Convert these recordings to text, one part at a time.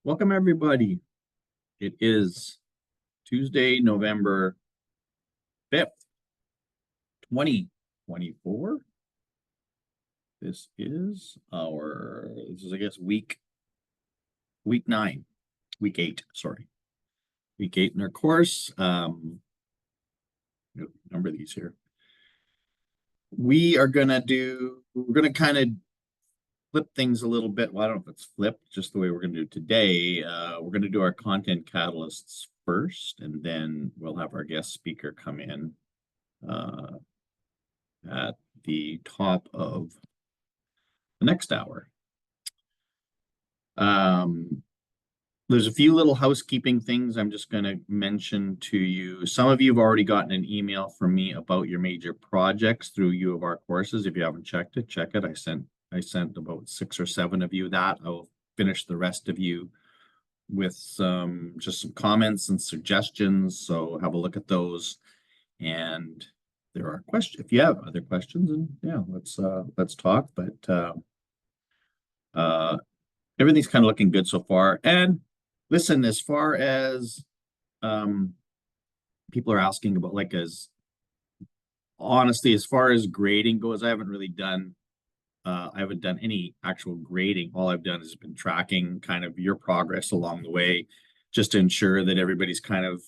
Welcome, everybody. It is Tuesday, November 5th, 2024. This is, I guess, week 9, week 8, sorry. Week 8 in our course. Number these here. We're going to kind of flip things a little bit. Well, I don't know if it's flipped, just the way we're going to do it today. We're going to do our content catalysts first, and then we'll have our guest speaker come in at the top of the next hour. There's a few little housekeeping things I'm just going to mention to you. Some of you have already gotten an email from me about your major projects through U of R courses. If you haven't checked it, check it. I sent about 6 or 7 of you that. I'll finish the rest of you with just some comments and suggestions. So have a look at those. And there are questions. If you have other questions, and yeah, let's talk. But everything's kind of looking good so far. And listen, as far as people are asking about, like, as honestly, as far as grading goes, I haven't done any actual grading. All I've done is been tracking kind of your progress along the way, just to ensure that everybody's kind of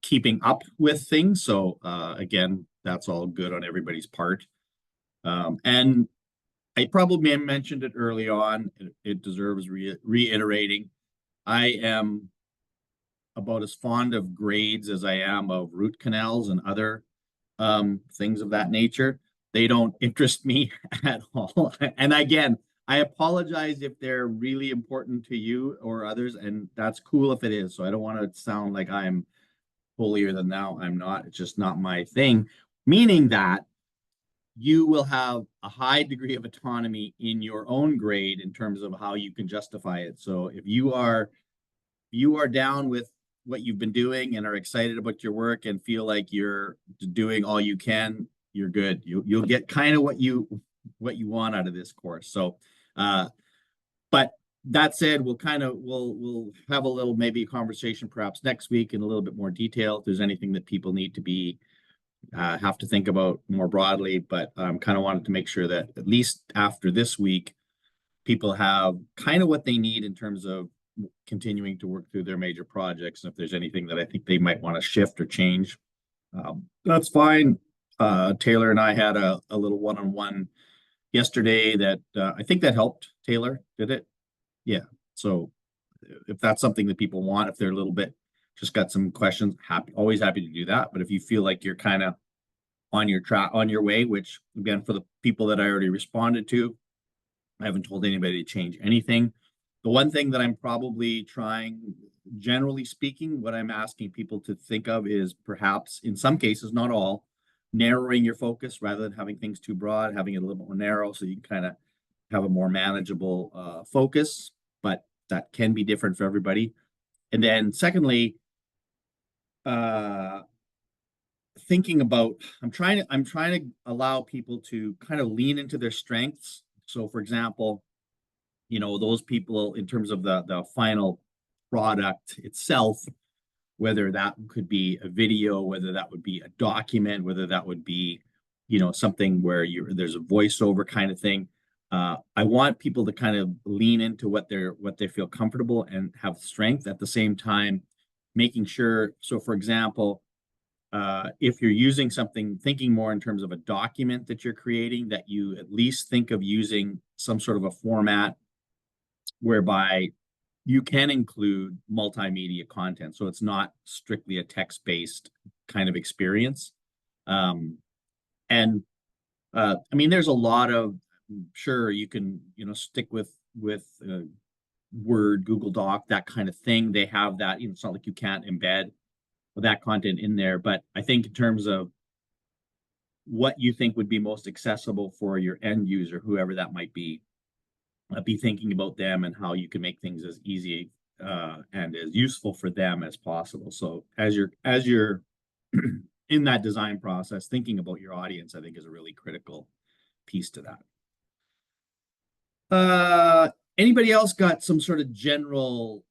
keeping up with things. So again, that's all good on everybody's part. And I probably mentioned it early on. It deserves reiterating. I am about as fond of grades as I am of root canals and other things of that nature. They don't interest me at all. And again, I apologize if they're really important to you or others, and that's cool if it is. So I don't want to sound like I'm holier than thou. I'm not. It's just not my thing. Meaning that you will have a high degree of autonomy in your own grade in terms of how you can justify it. So if you are down with what you've been doing and are excited about your work and feel like you're doing all you can, you're good. You'll get kind of what you want out of this course. So but that said, we'll have a little maybe conversation perhaps next week in a little bit more detail if there's anything that people need to be have to think about more broadly. But kind of wanted to make sure that at least after this week, people have kind of what they need in terms of continuing to work through their major projects. And if there's anything that I think they might want to shift or change, that's fine. Taylor and I had a little one-on-one yesterday that I think that helped. Taylor, did it? Yeah. So if that's something that people want, if they're a little bit just got some questions, always happy to do that. But if you feel like you're kind of on your way, which again, for the people that I already responded to, I haven't told anybody to change anything. The one thing that I'm probably trying, generally speaking, what I'm asking people to think of is perhaps, in some cases, not all, narrowing your focus rather than having things too broad, having it a little more narrow so you can kind of have a more manageable focus, but that can be different for everybody. And then secondly, thinking about, I'm trying to allow people to kind of lean into their strengths. So for example, those people in terms of the final product itself, whether that could be a video, whether that would be a document, whether that would be, something where there's a voiceover kind of thing. I want people to kind of lean into what they feel comfortable and have strength at the same time, making sure. So for example, if you're using something, thinking more in terms of a document that you're creating, that you at least think of using some sort of a format whereby you can include multimedia content. So it's not strictly a text-based kind of experience. And I mean, there's a lot of, sure, you can, stick with Word, Google Doc, that kind of thing. They have that, it's not like you can't embed that content in there. But I think in terms of what you think would be most accessible for your end user, whoever that might be thinking about them and how you can make things as easy and as useful for them as possible. So as you're in that design process, thinking about your audience, I think, is a really critical piece to that. Anybody else got some sort of general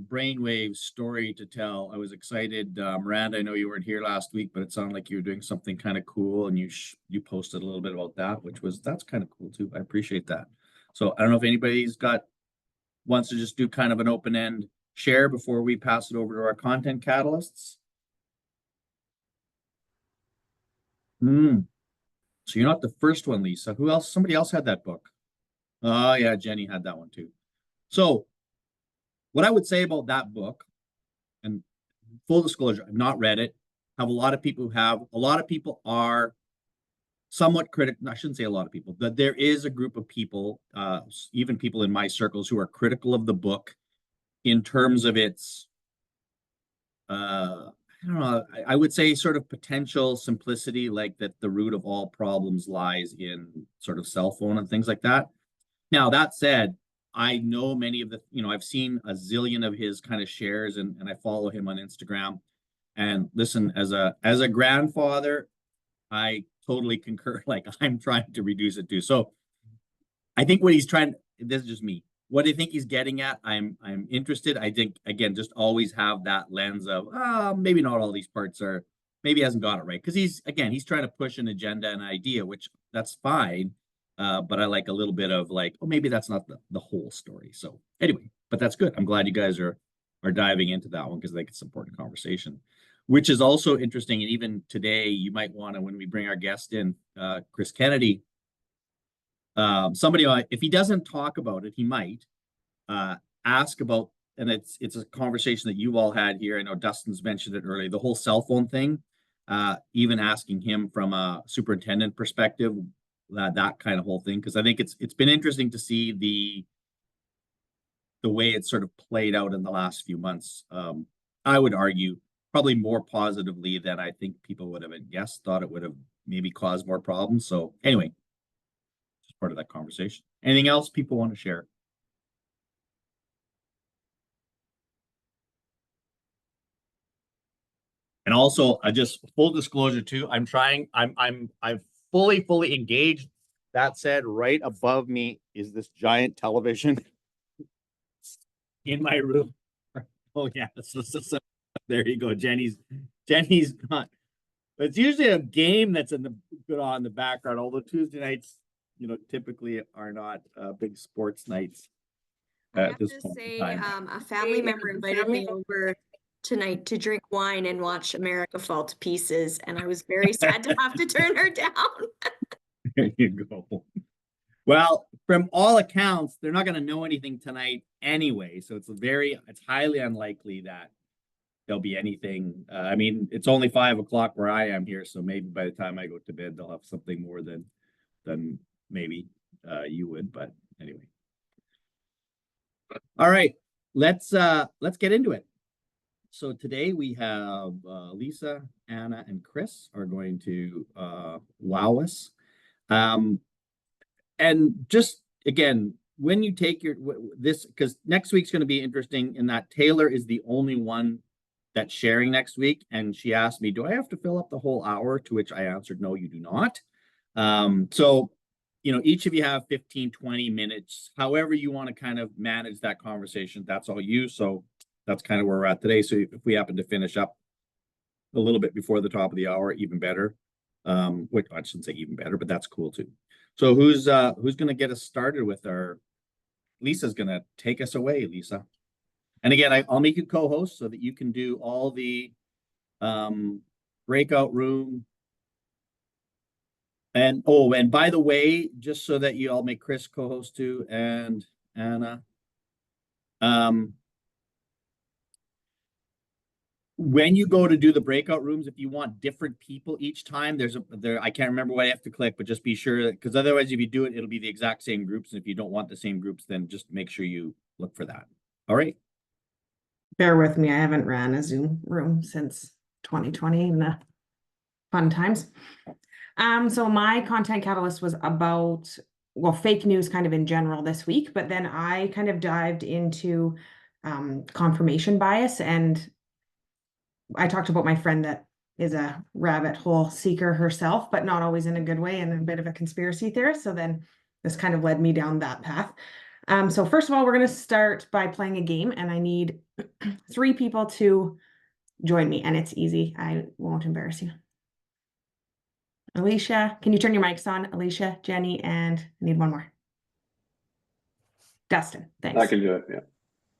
brainwave story to tell? I was excited. Miranda, I know you weren't here last week, but it sounded like you were doing something kind of cool, and you posted a little bit about that, that's kind of cool too. I appreciate that. So I don't know if anybody's wants to just do kind of an open end share before we pass it over to our content catalysts. So you're not the first one, Lisa. Who else? Somebody else had that book. Oh yeah, Jenny had that one too. So what I would say about that book, and full disclosure, I've not read it. Have a lot of people who have. A lot of people are somewhat critical. I shouldn't say a lot of people, but there is a group of people, even people in my circles, who are critical of the book in terms of its, I don't know, I would say sort of potential simplicity, like that the root of all problems lies in sort of cell phone and things like that. Now, that said, I know many of the, I've seen a zillion of his kind of shares, and I follow him on Instagram. And listen, as a grandfather, I totally concur. Like, I'm trying to reduce it too. So I think what he's trying, this is just me. What I think he's getting at, I'm interested. I think, again, just always have that lens of, maybe not all these parts are, maybe he hasn't got it right. Because he's trying to push an agenda and idea, which that's fine. But I like a little bit of like, oh, maybe that's not the whole story. So anyway, but that's good. I'm glad you guys are diving into that one, because I think it's an important conversation, which is also interesting. And even today, you might want to, when we bring our guest in, Chris Kennedy, somebody, if he doesn't talk about it, he might ask about, and it's a conversation that you all had here. I know Dustin's mentioned it earlier, the whole cell phone thing, even asking him from a superintendent perspective, that kind of whole thing, because I think it's been interesting to see the way it's sort of played out in the last few months. I would argue probably more positively than I think people would have guessed, thought it would have maybe caused more problems. So anyway, just part of that conversation. Anything else people want to share? And also, I just full disclosure too, I'm fully engaged. That said, right above me is this giant television in my room. Oh yeah, there you go. Jenny's not. It's usually a game that's on in the background. Although Tuesday nights, typically are not big sports nights at this point in time. A family member invited me over tonight to drink wine and watch America Fall to Pieces, and I was very sad to have to turn her down. There you go. Well, from all accounts, they're not going to know anything tonight anyway, so it's highly unlikely that there'll be anything. I mean, it's only 5 o'clock where I am here, so maybe by the time I go to bed, they'll have something more than maybe you would. But anyway, all right, let's get into it. So today we have Lisa, Anna, and Chris are going to wow us. And just again, when you take this, because next week's going to be interesting in that Taylor is the only one that's sharing next week. And she asked me, do I have to fill up the whole hour? To which I answered, no, you do not. So, each of you have 15, 20 minutes, however you want to kind of manage that conversation. That's all you. So that's kind of where we're at today. So if we happen to finish up a little bit before the top of the hour, even better. Which I shouldn't say even better, but that's cool too. So who's going to get us started with Lisa's going to take us away, Lisa. And again, I'll make you co-host so that you can do all the breakout room. And by the way, just so that you all make Chris co-host too, and Anna. When you go to do the breakout rooms, if you want different people each time, I can't remember what I have to click, but just be sure, because otherwise if you do it, it'll be the exact same groups. And if you don't want the same groups, then just make sure you look for that. All right. Bear with me. I haven't ran a Zoom room since 2020 in the fun times. So my content catalyst was about, fake news kind of in general this week, but then I kind of dived into confirmation bias, and I talked about my friend that is a rabbit hole seeker herself, but not always in a good way, and a bit of a conspiracy theorist. So then this kind of led me down that path. So first of all, we're going to start by playing a game, and I need 3 people to join me, and it's easy. I won't embarrass you. Alicia, can you turn your mics on? Alicia, Jenny, and I need one more. Dustin, thanks. I can do it, yeah.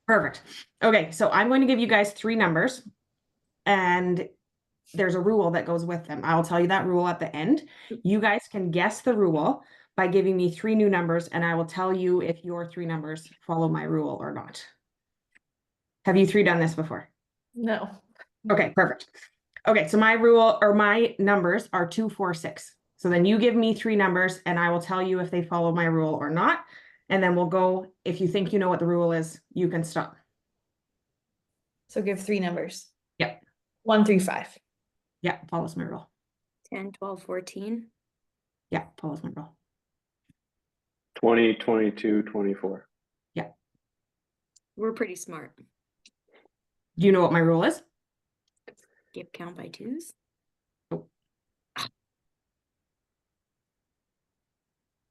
Perfect. Okay, so I'm going to give you guys 3 numbers, and there's a rule that goes with them. I'll tell you that rule at the end. You guys can guess the rule by giving me 3 new numbers, and I will tell you if your 3 numbers follow my rule or not. Have you 3 done this before? No. Okay, perfect. Okay, so my rule or my numbers are 2, 4, 6. So then you give me 3 numbers and I will tell you if they follow my rule or not. And then we'll go, if you think you know what the rule is, you can stop. So give 3 numbers. Yep. 1, 3, 5. Yeah, follows my rule. 10, 12, 14. Yeah, follows my rule. 20, 22, 24. Yeah. We're pretty smart. Do you know what my rule is? Give count by 2s.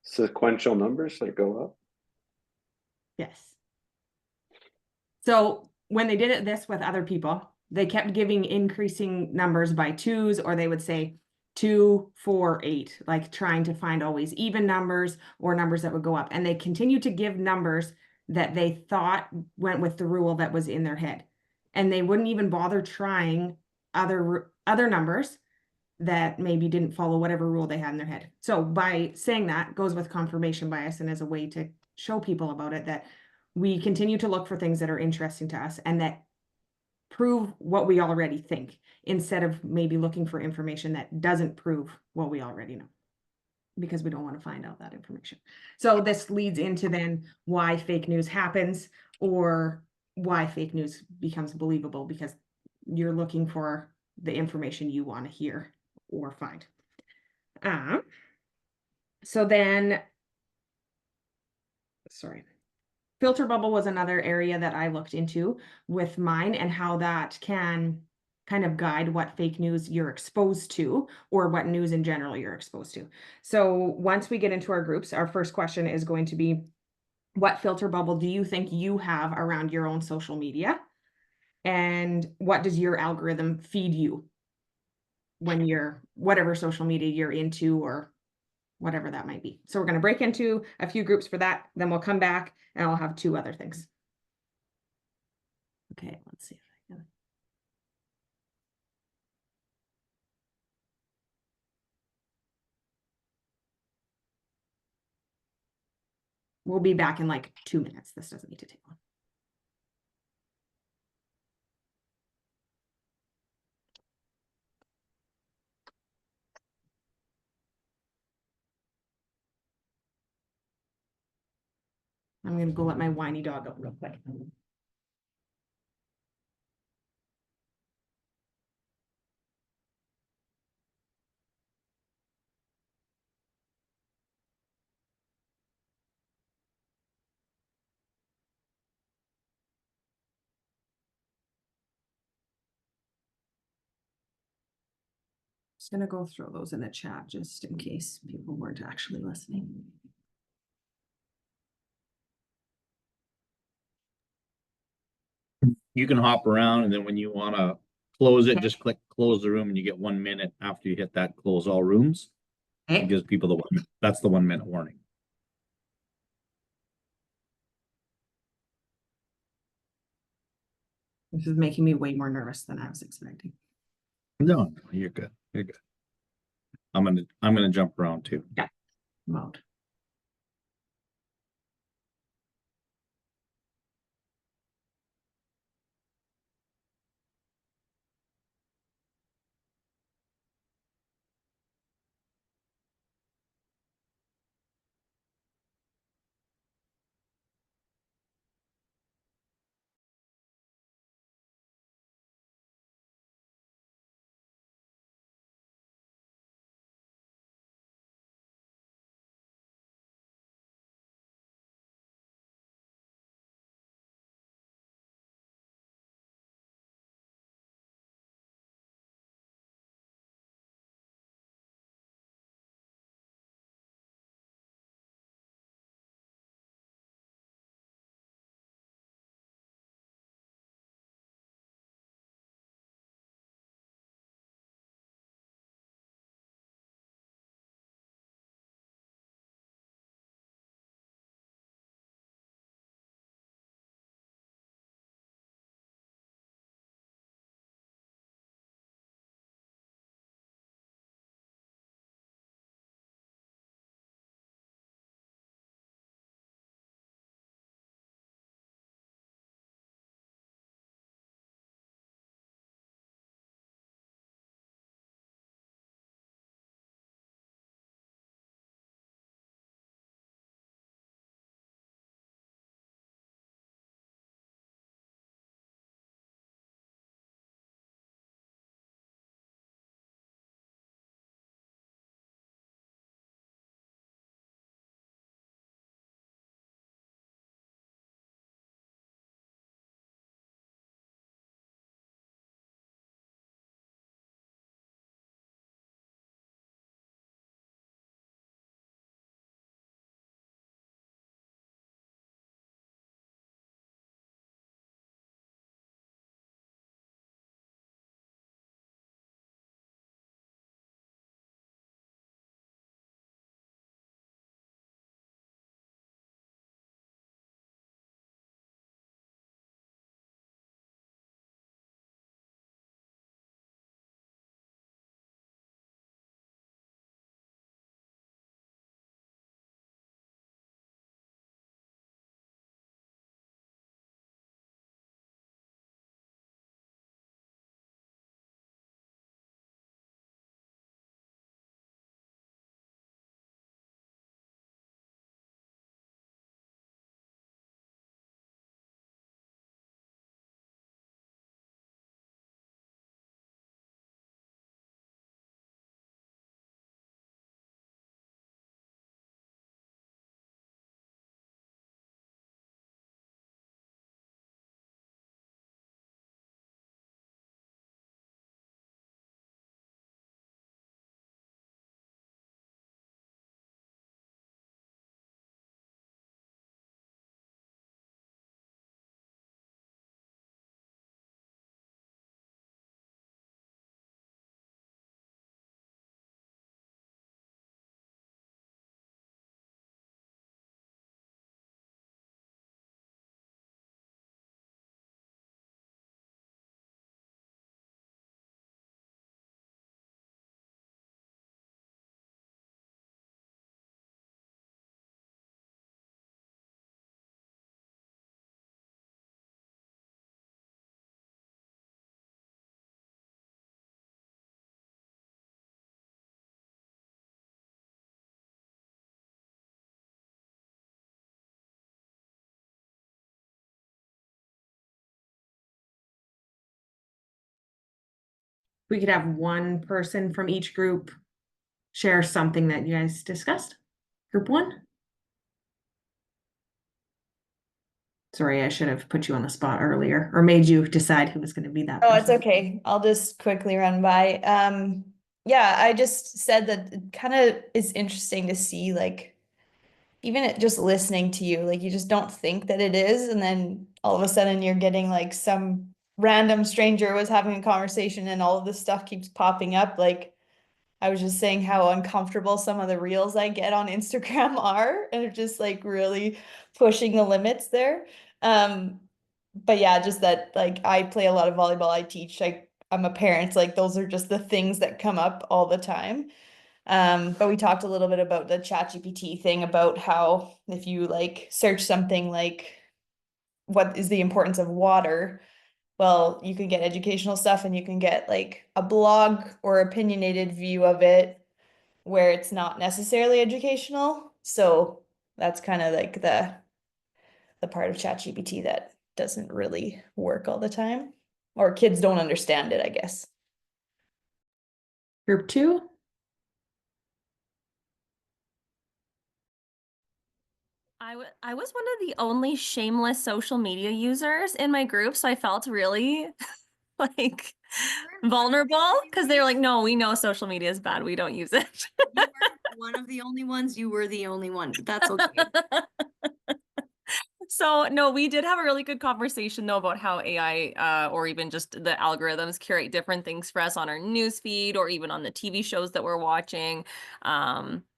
Sequential numbers that go up. Yes. So when they did this with other people, they kept giving increasing numbers by 2s, or they would say 2, 4, 8, like trying to find always even numbers or numbers that would go up. And they continued to give numbers that they thought went with the rule that was in their head. And they wouldn't even bother trying other numbers that maybe didn't follow whatever rule they had in their head. So by saying that goes with confirmation bias, and as a way to show people about it, that we continue to look for things that are interesting to us and that prove what we already think, instead of maybe looking for information that doesn't prove what we already know, because we don't want to find out that information. So this leads into then why fake news happens, or why fake news becomes believable, because you're looking for the information you want to hear or find. So then, sorry. Filter bubble was another area that I looked into with mine, and how that can kind of guide what fake news you're exposed to, or what news in general you're exposed to. So once we get into our groups, our first question is going to be, what filter bubble do you think you have around your own social media? And what does your algorithm feed you when you're, whatever social media you're into, or whatever that might be. So we're going to break into a few groups for that. Then we'll come back and I'll have 2 other things. Okay, let's see if I can. We'll be back in like 2 minutes. This doesn't need to take long. I'm going to go let my whiny dog out real quick. Just going to go throw those in the chat just in case people weren't actually listening. You can hop around, and then when you want to close it, just click close the room, and you get 1 minute after you hit that close all rooms. It gives people the 1 minute. That's the 1 minute warning. This is making me way more nervous than I was expecting. No, you're good. You're good. I'm gonna jump around too. Yeah. Mode. we could have one person from each group share something that you guys discussed. Group one. Sorry, I should have put you on the spot earlier or made you decide who was going to be that Oh, person. it's okay. I'll just quickly run by. Yeah, I just said that it kind of is interesting to see, like, even just listening to you, like you just don't think that it is, and then all of a sudden you're getting like some random stranger was having a conversation and all of this stuff keeps popping up. Like I was just saying how uncomfortable some of the reels I get on Instagram are, and they're just like really pushing the limits there. But yeah, just that like I play a lot of volleyball, I teach, like I'm a parent, like those are just the things that come up all the time. But we talked a little bit about the ChatGPT thing about how if you like search something like what is the importance of water, well, you can get educational stuff and you can get like a blog or opinionated view of it where it's not necessarily educational. So that's kind of like the part of ChatGPT that doesn't really work all the time, or kids don't understand it, I guess. Group two. I was one of the only shameless social media users in my group, so I felt really like vulnerable because they were like, no, we know social media is bad. We don't use it. You weren't one of the only ones. You were the only one, but that's okay. So no, we did have a really good conversation though about how AI or even just the algorithms curate different things for us on our news feed or even on the TV shows that we're watching.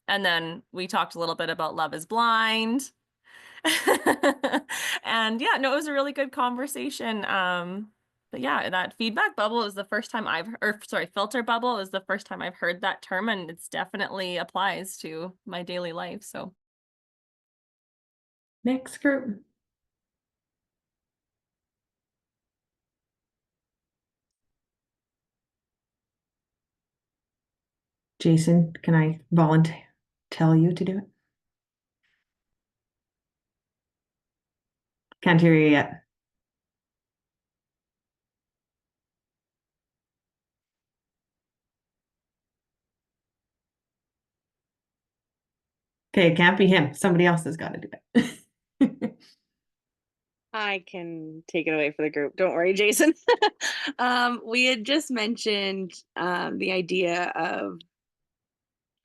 And then we talked a little bit about Love is Blind. And yeah, no, it was a really good conversation. But yeah, that feedback bubble is the first time filter bubble is the first time I've heard that term, and it's definitely applies to my daily life. So Next group. Jason, can I tell you to do it? Can't hear you yet. Okay, it can't be him. Somebody else has got to do it. I can take it away for the group. Don't worry, Jason. We had just mentioned the idea of,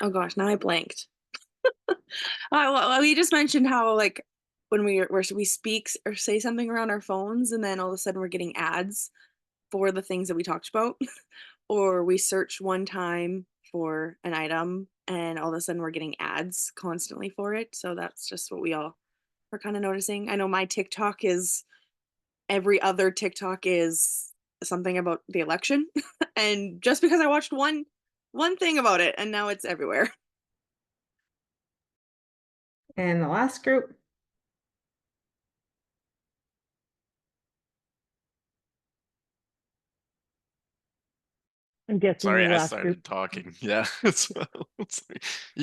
oh gosh, now I blanked. Well, we just mentioned how like when we speak or say something around our phones, and then all of a sudden we're getting ads for the things that we talked about, or we search one time for an item, and all of a sudden we're getting ads constantly for it. So that's just what we all are kind of noticing. I know my TikTok is every other TikTok is something about the election. And just because I watched one thing about it, and now it's everywhere. And the last group. I'm guessing Sorry, the I last started group. talking. Yeah, you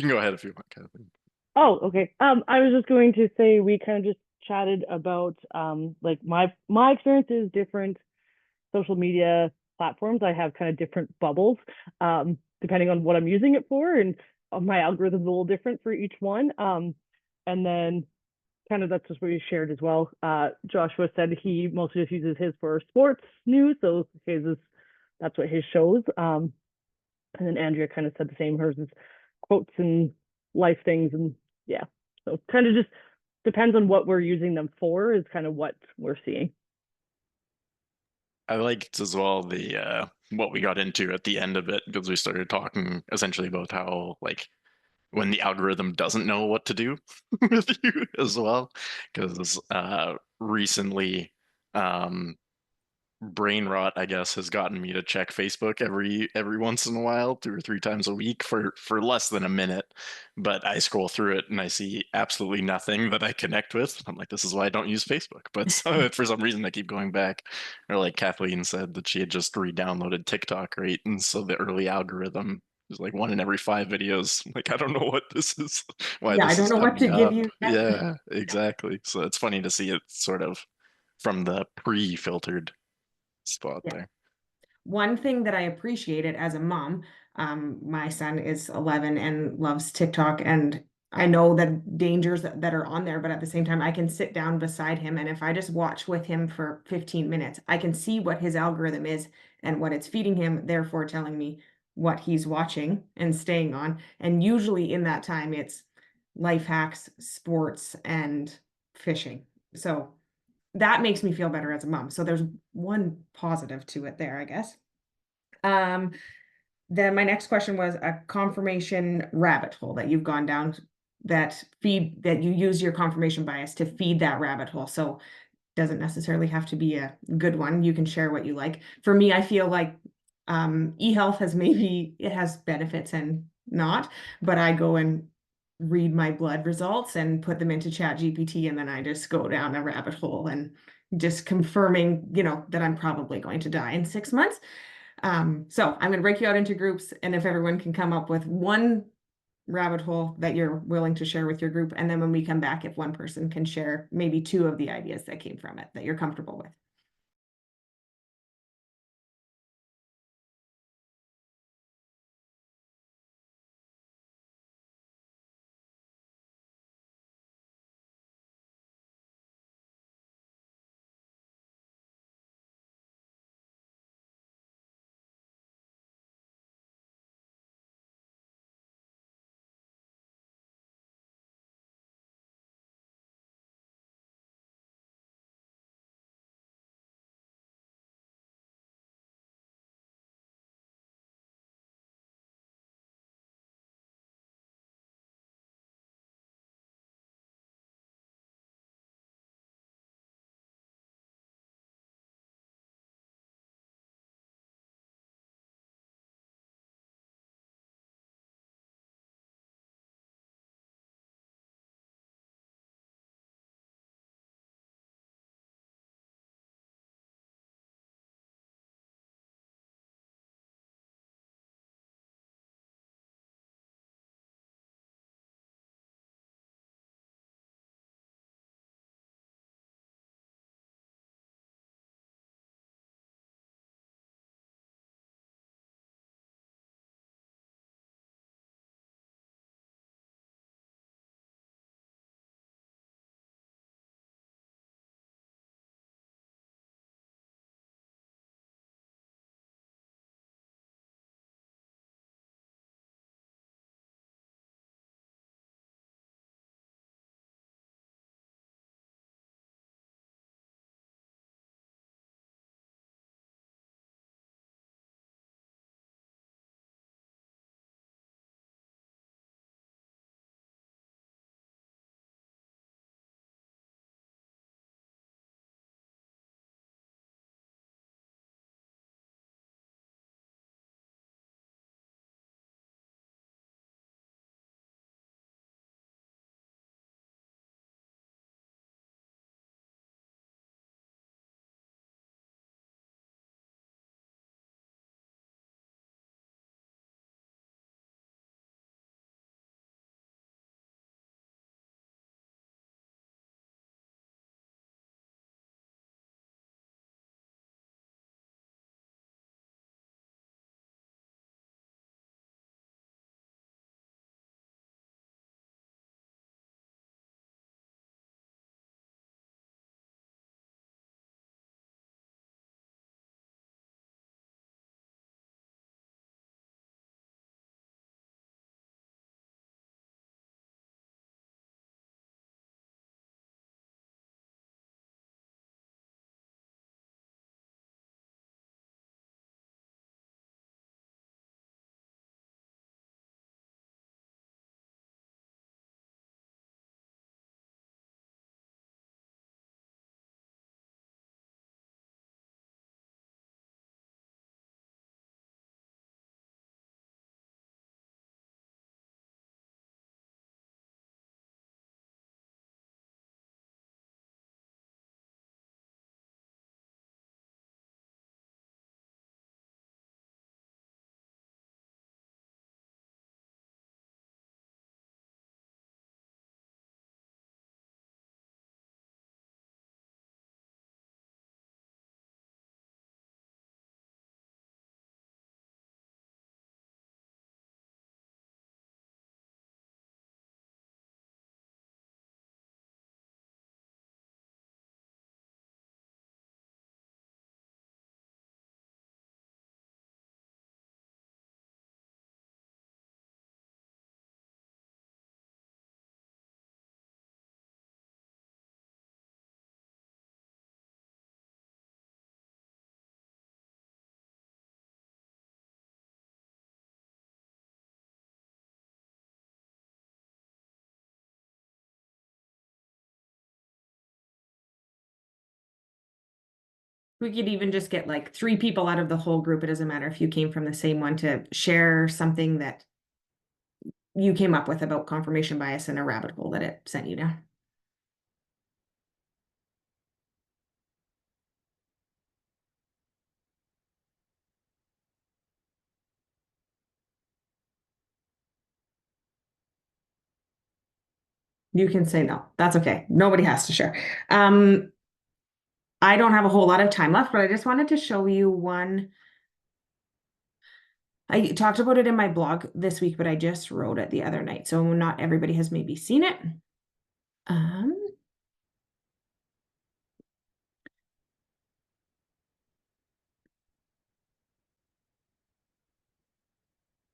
can go ahead if you want, Kathleen. Oh, okay. I was just going to say we kind of just chatted about like my experience is different social media platforms. I have kind of different bubbles depending on what I'm using it for, and my algorithm's a little different for each one. And then kind of that's just what we shared as well. Joshua said he mostly just uses his for sports news, so that's what his shows. And then Andrea kind of said the same. Hers is quotes and life things, and yeah. So kind of just depends on what we're using them for is kind of what we're seeing. I liked as well the what we got into at the end of it, because we started talking essentially about how like when the algorithm doesn't know what to do with you as well, because recently brain rot, I guess, has gotten me to check Facebook every once in a while, 2 or 3 times a week for less than a minute. But I scroll through it and I see absolutely nothing that I connect with. I'm like, this is why I don't use Facebook. But for some reason, I keep going back. Or like Kathleen said that she had just re-downloaded TikTok, right? And so the early algorithm is like 1 in every 5 videos. Like, I don't know what this is. Why Yeah, this I don't is know what to coming give up. you. Yeah, exactly. So it's funny to see it sort of from the pre-filtered spot Yeah. there. one thing that I appreciated as a mom, my son is 11 and loves TikTok, and I know the dangers that are on there, but at the same time, I can sit down beside him, and if I just watch with him for 15 minutes, I can see what his algorithm is and what it's feeding him, therefore telling me what he's watching and staying on. And usually in that time, it's life hacks, sports, and fishing. So that makes me feel better as a mom. So there's one positive to it there, I guess. Then my next question was a confirmation rabbit hole that you've gone down that you use your confirmation bias to feed that rabbit hole. So doesn't necessarily have to be a good one. You can share what you like. For me, I feel like e-health it has benefits and not, but I go and read my blood results and put them into Chat GPT, and then I just go down a rabbit hole and just confirming, that I'm probably going to die in 6 months. So I'm going to break you out into groups, and if everyone can come up with one rabbit hole that you're willing to share with your group, and then when we come back, if one person can share maybe 2 of the ideas that came from it that you're comfortable with. we could even just get like 3 people out of the whole group. It doesn't matter if you came from the same one, to share something that you came up with about confirmation bias and a rabbit hole that it sent you down. You can say no. That's okay. Nobody has to share. I don't have a whole lot of time left, but I just wanted to show you one. I talked about it in my blog this week, but I just wrote it the other night, so not everybody has maybe seen it.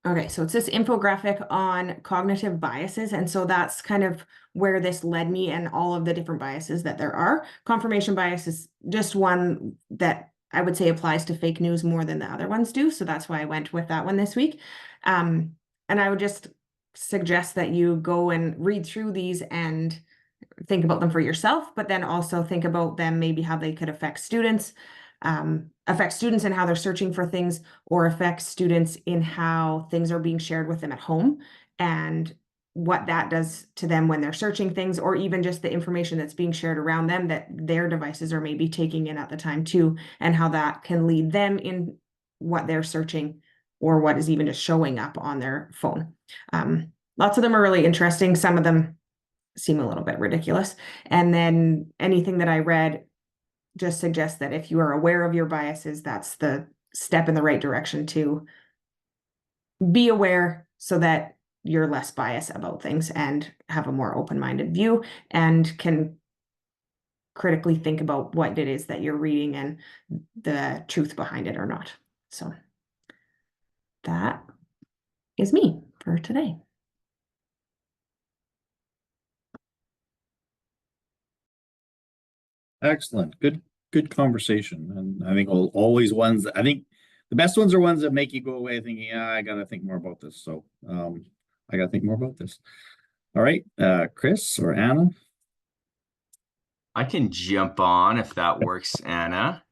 Okay, so it's this infographic on cognitive biases. And so that's kind of where this led me, and all of the different biases that there are. Confirmation bias is just one that I would say applies to fake news more than the other ones do. So that's why I went with that one this week. And I would just suggest that you go and read through these and think about them for yourself, but then also think about them, maybe how they could affect students and how they're searching for things, or affect students in how things are being shared with them at home, and what that does to them when they're searching things, or even just the information that's being shared around them that their devices are maybe taking in at the time too, and how that can lead them in what they're searching, or what is even just showing up on their phone. Lots of them are really interesting. Some of them seem a little bit ridiculous. And then anything that I read just suggests that if you are aware of your biases, that's the step in the right direction to be aware, so that you're less biased about things and have a more open-minded view, and can critically think about what it is that you're reading and the truth behind it or not. So that is me for today. Excellent. Good conversation. And I think always ones that, I think the best ones are ones that make you go away thinking, yeah, I gotta think more about this. So I gotta think more about this. All right, Chris or Anna? I can jump on if that works, Anna.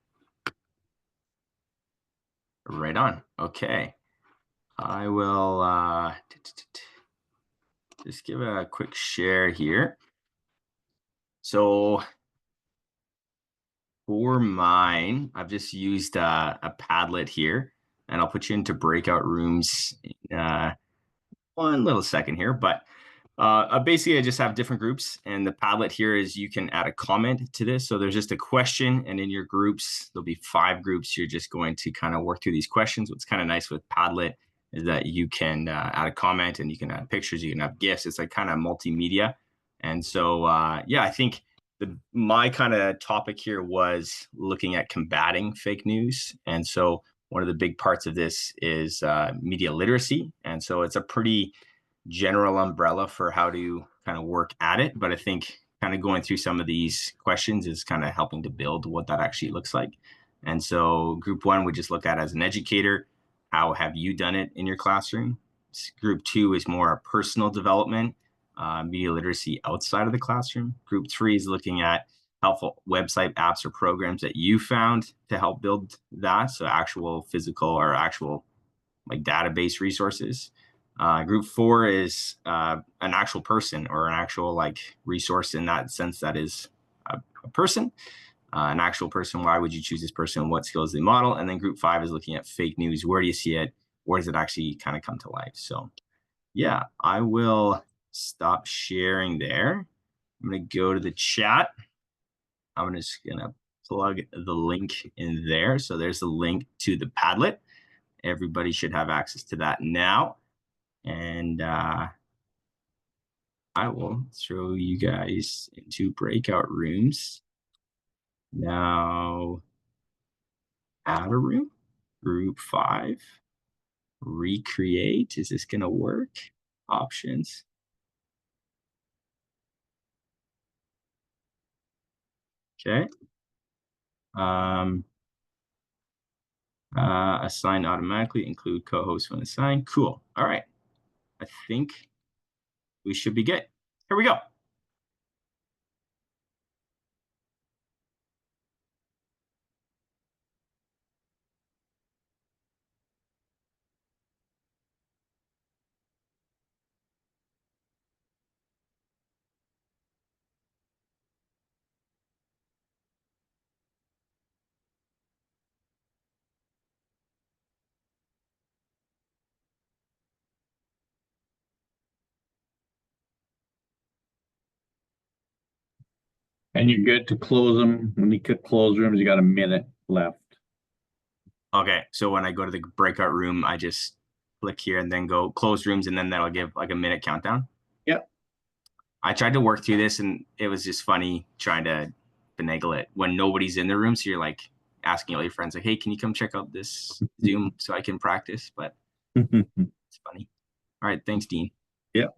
Right on. Okay. I will just give a quick share here. So for mine, I've just used a Padlet here, and I'll put you into breakout rooms in one little second here. But basically, I just have different groups, and the Padlet here is you can add a comment to this. So there's just a question, and in your groups, there'll be 5 groups. You're just going to kind of work through these questions. What's kind of nice with Padlet is that you can add a comment, and you can add pictures, you can have GIFs. It's like kind of multimedia. And so, yeah, I think my kind of topic here was looking at combating fake news. And so one of the big parts of this is media literacy. And so it's a pretty general umbrella for how to kind of work at it. But I think kind of going through some of these questions is kind of helping to build what that actually looks like. And so group 1 we just look at as an educator. How have you done it in your classroom? Group 2 is more personal development, media literacy outside of the classroom. Group 3 is looking at helpful website, apps, or programs that you found to help build that. So actual physical or actual like database resources. Group 4 is an actual person, or an actual like resource in that sense that is a person, an actual person. Why would you choose this person? What skills they model? And then group 5 is looking at fake news. Where do you see it? Where does it actually kind of come to life? So yeah, I will stop sharing there. I'm going to go to the chat. I'm just going to plug the link in there. So there's the link to the Padlet. Everybody should have access to that now. And I will throw you guys into breakout rooms. Now, add a room, group 5, recreate. Is this going to work? Options. Okay. Assign automatically, include co-host when assigned. Cool. All right. I think we should be good. Here we go. And you're good to close them. When you could close rooms, you got a minute left. Okay, so when I go to the breakout room, I just click here and then go close rooms, and then that'll give like a minute countdown. Yep. I tried to work through this, and it was just funny trying to finagle it when nobody's in the room. So you're like asking all your friends, like, "Hey, can you come check out this Zoom so I can practice?" But it's funny. All right, thanks, Dean. Yep.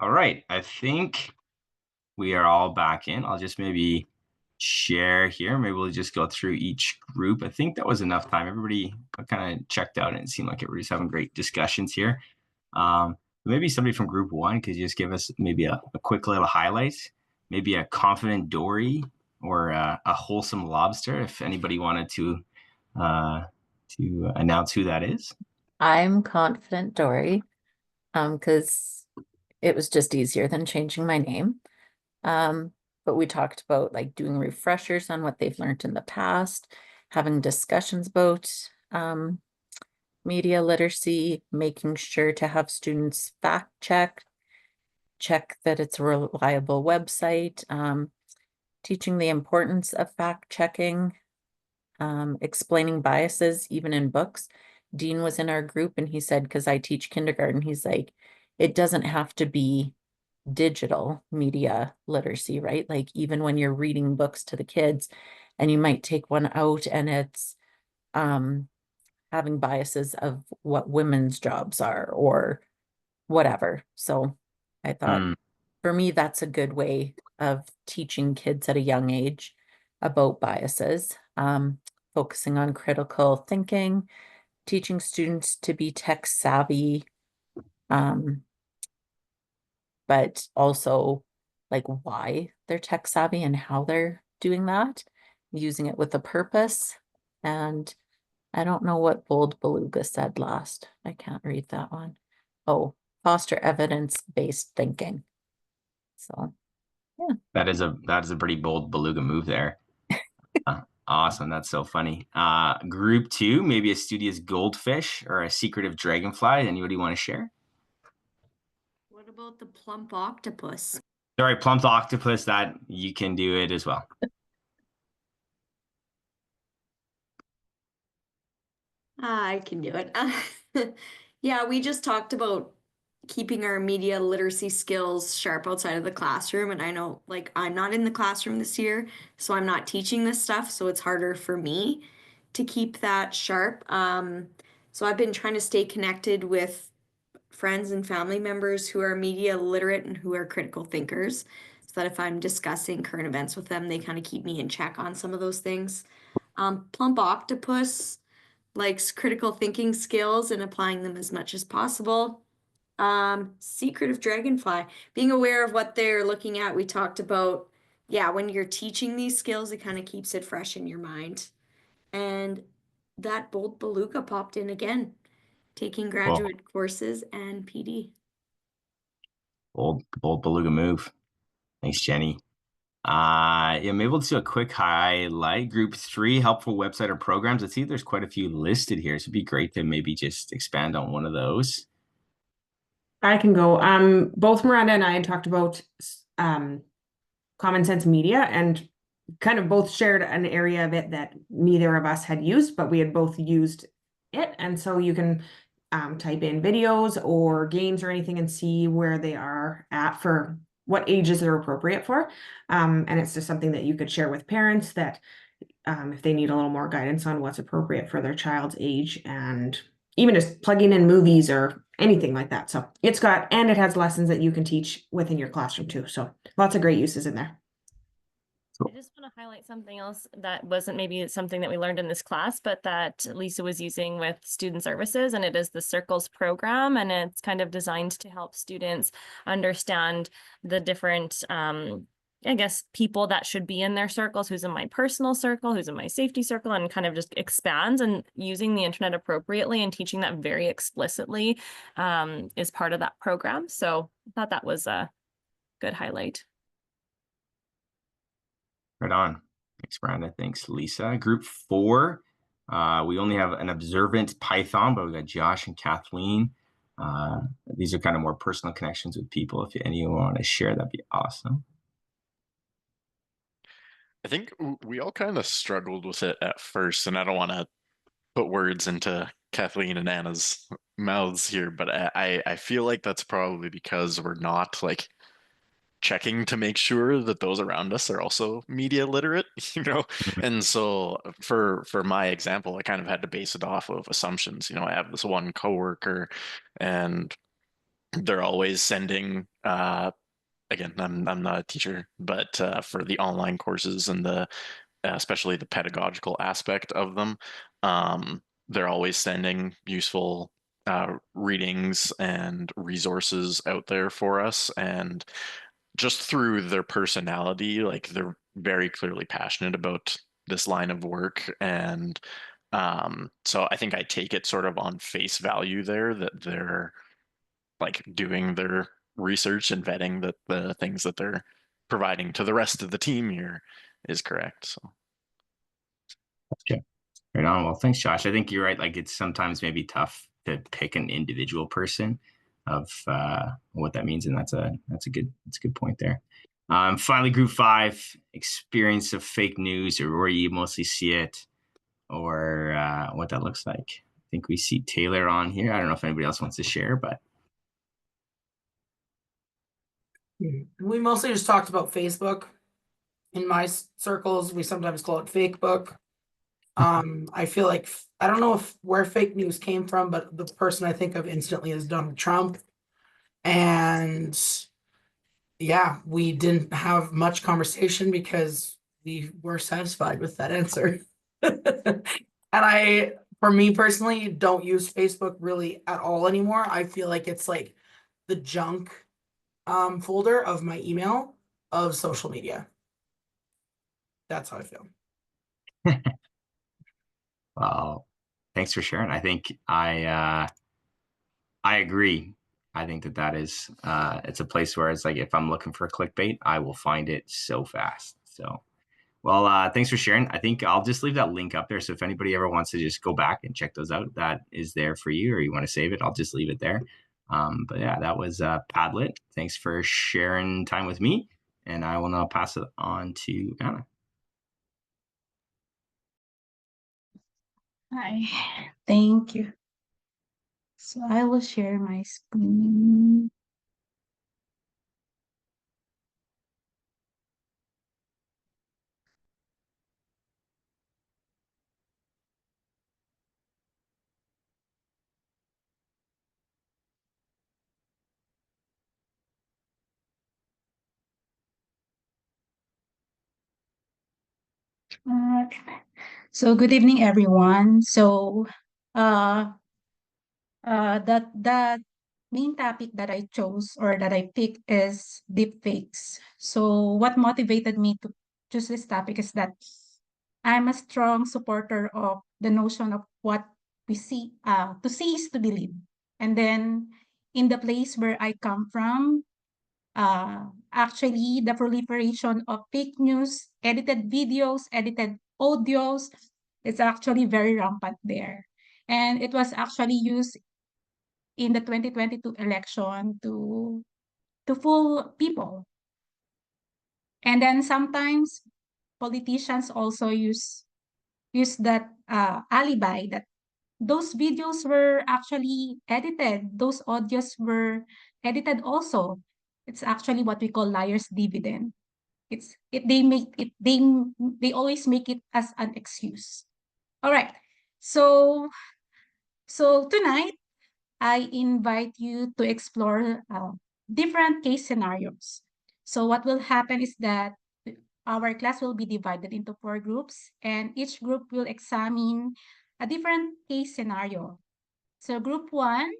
All right, I think we are all back in. I'll just maybe share here. Maybe we'll just go through each group. I think that was enough time. Everybody kind of checked out and it seemed like everybody's having great discussions here. Maybe somebody from group one could just give us maybe a quick little highlight, maybe a confident dory or a wholesome lobster, if anybody wanted to announce who that is. I'm confident Dory, because it was just easier than changing my name. But we talked about like doing refreshers on what they've learned in the past, having discussions about media literacy, making sure to have students fact check that it's a reliable website, teaching the importance of fact checking, explaining biases even in books. Dean was in our group and he said, because I teach kindergarten, he's like, it doesn't have to be digital media literacy, right? Like even when you're reading books to the kids and you might take one out and it's having biases of what women's jobs are or whatever. So I thought for me, that's a good way of teaching kids at a young age about biases, focusing on critical thinking, teaching students to be tech savvy, but also like why they're tech savvy and how they're doing that, using it with a purpose. And I don't know what Bold Beluga said last. I can't read that one. Oh, foster evidence-based thinking. So, yeah. That is a pretty bold Beluga move there. Awesome. That's so funny. Group two, maybe a studious goldfish or a secretive dragonfly. Anybody want to share? What about the plump octopus? Sorry, plump octopus, that you can do it as well. I can do it. Yeah, we just talked about keeping our media literacy skills sharp outside of the classroom. And I know, like, I'm not in the classroom this year, so I'm not teaching this stuff. So it's harder for me to keep that sharp. So I've been trying to stay connected with friends and family members who are media literate and who are critical thinkers, so that if I'm discussing current events with them, they kind of keep me in check on some of those things. Plump octopus likes critical thinking skills and applying them as much as possible. Secretive dragonfly, being aware of what they're looking at. We talked about, yeah, when you're teaching these skills, it kind of keeps it fresh in your mind. And that bold beluga popped in again, taking graduate courses and PD. Bold Beluga move. Thanks, Jenny. Yeah, maybe let's do a quick highlight. Group three, helpful website or programs. I see there's quite a few listed here, so it'd be great to maybe just expand on one of those. I can go. Both Miranda and I had talked about Common Sense Media and kind of both shared an area of it that neither of us had used, but we had both used it. And so you can type in videos or games or anything and see where they are at for what ages they're appropriate for. And it's just something that you could share with parents that if they need a little more guidance on what's appropriate for their child's age, and even just plugging in movies or anything like that. So it has lessons that you can teach within your classroom too. So lots of great uses in there. I just want to highlight something else that wasn't maybe something that we learned in this class, but that Lisa was using with student services, and it is the Circles program, and it's kind of designed to help students understand the different I guess people that should be in their circles, who's in my personal circle, who's in my safety circle, and kind of just expands, and using the internet appropriately and teaching that very explicitly is part of that program. So I thought that was a good highlight. Right on. Thanks, Brenda. Thanks, Lisa. Group four, we only have an observant Python, but we got Josh and Kathleen. These are kind of more personal connections with people. If anyone want to share, that'd be awesome. I think we all kind of struggled with it at first, and I don't want to put words into Kathleen and Anna's mouths here, but I feel like that's probably because we're not like checking to make sure that those around us are also media literate, you know? And so for my example, I kind of had to base it off of assumptions. You know, I have this one coworker and they're always sending again, I'm not a teacher, but for the online courses and the especially the pedagogical aspect of them, they're always sending useful readings and resources out there for us. And just through their personality, like they're very clearly passionate about this line of work. And so I think I take it sort of on face value there that they're like doing their research and vetting that the things that they're providing to the rest of the team here is correct. So Okay. Right on. Well, thanks, Josh. I think you're right. Like it's sometimes maybe tough to pick an individual person of what that means, and that's a good point there. Finally, group 5, experience of fake news, or where you mostly see it, or what that looks like. I think we see Taylor on here. I don't know if anybody else wants to share, but we mostly just talked about Facebook. In my circles, we sometimes call it fake book. I feel like I don't know where fake news came from, but the person I think of instantly is Donald Trump. And yeah, we didn't have much conversation because we were satisfied with that answer. And for me personally, don't use Facebook really at all anymore. I feel like it's like the junk folder of my email of social media. That's how I feel. well, thanks for sharing. I think I agree. I think that is it's a place where it's like if I'm looking for a clickbait, I will find it so fast. So well, thanks for sharing. I think I'll just leave that link up there. So if anybody ever wants to just go back and check those out, that is there for you, or you want to save it, I'll just leave it there. But yeah, that was Padlet. Thanks for sharing time with me. And I will now pass it on to Anna. Hi, thank you. So I will share my screen. So good evening, everyone. So uh, that main topic that I chose or that I picked is deepfakes. So what motivated me to choose this topic is that I'm a strong supporter of the notion of what we see, to see is to believe. And then in the place where I come from, actually the proliferation of fake news, edited videos, edited audios, is actually very rampant there. And it was actually used in the 2022 election to fool people. And then sometimes politicians also use that alibi that those videos were actually edited, those audios were edited also. It's actually what we call liar's dividend. They always make it as an excuse. All right. So tonight I invite you to explore different case scenarios. So what will happen is that our class will be divided into 4 groups, and each group will examine a different case scenario. So group 1,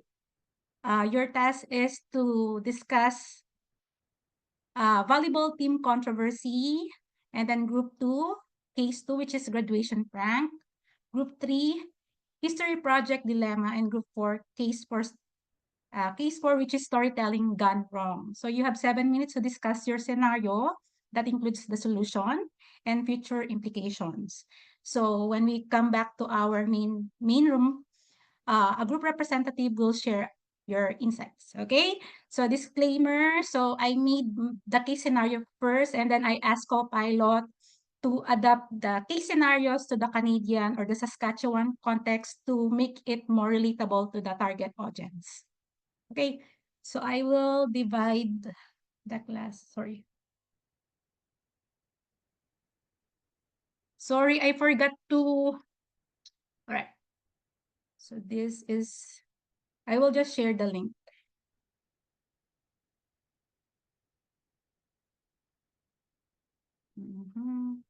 your task is to discuss volleyball team controversy, and then group 2, case 2, which is graduation prank. Group 3, history project dilemma, and group 4, case 4, which is storytelling gone wrong. So you have 7 minutes to discuss your scenario. That includes the solution and future implications. So when we come back to our main room, a group representative will share your insights. Okay. So disclaimer. So I made the case scenario first, and then I asked Copilot to adapt the case scenarios to the Canadian or the Saskatchewan context to make it more relatable to the target audience. Okay, so I will divide the class. Sorry, I forgot to. All right. So this is, I will just share the link. Mhm.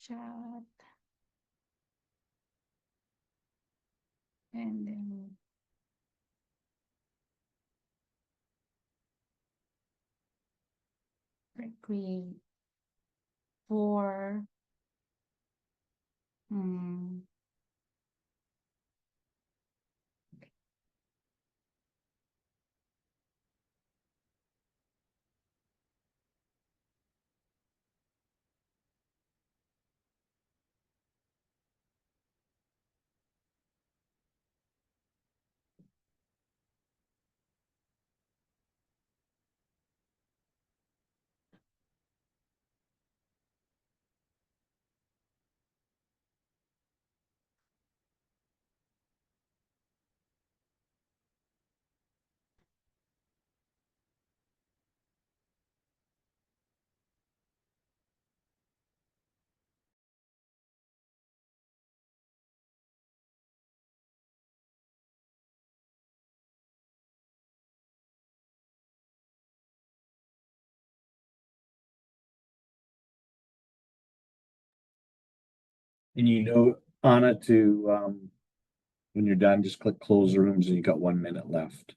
Chat. And then create for And Anna, when you're done, just click close rooms and you got 1 minute left.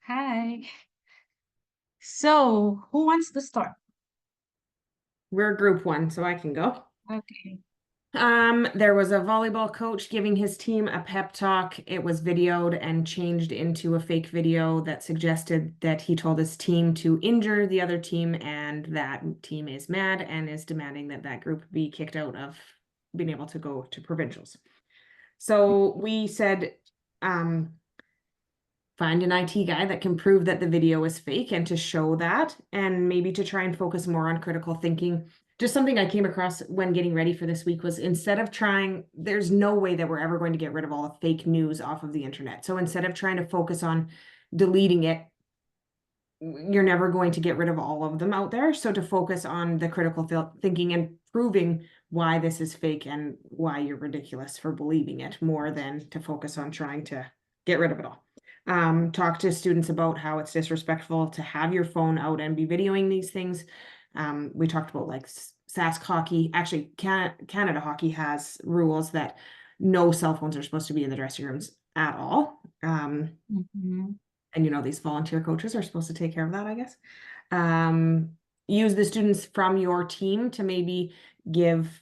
Hi. So, who wants to start? We're group 1, so I can go. Okay. There was a volleyball coach giving his team a pep talk. It was videoed and changed into a fake video that suggested that he told his team to injure the other team, and that team is mad and is demanding that that group be kicked out of being able to go to provincials. So we said, find an IT guy that can prove that the video is fake and to show that, and maybe to try and focus more on critical thinking. Just something I came across when getting ready for this week was, instead of trying, there's no way that we're ever going to get rid of all the fake news off of the internet. So instead of trying to focus on deleting it, you're never going to get rid of all of them out there. So to focus on the critical thinking and proving why this is fake and why you're ridiculous for believing it, more than to focus on trying to get rid of it all. Talk to students about how it's disrespectful to have your phone out and be videoing these things. We talked about like Sask hockey. Actually, Canada hockey has rules that no cell phones are supposed to be in the dressing rooms at all. And you know, these volunteer coaches are supposed to take care of that, I guess. Use the students from your team to maybe give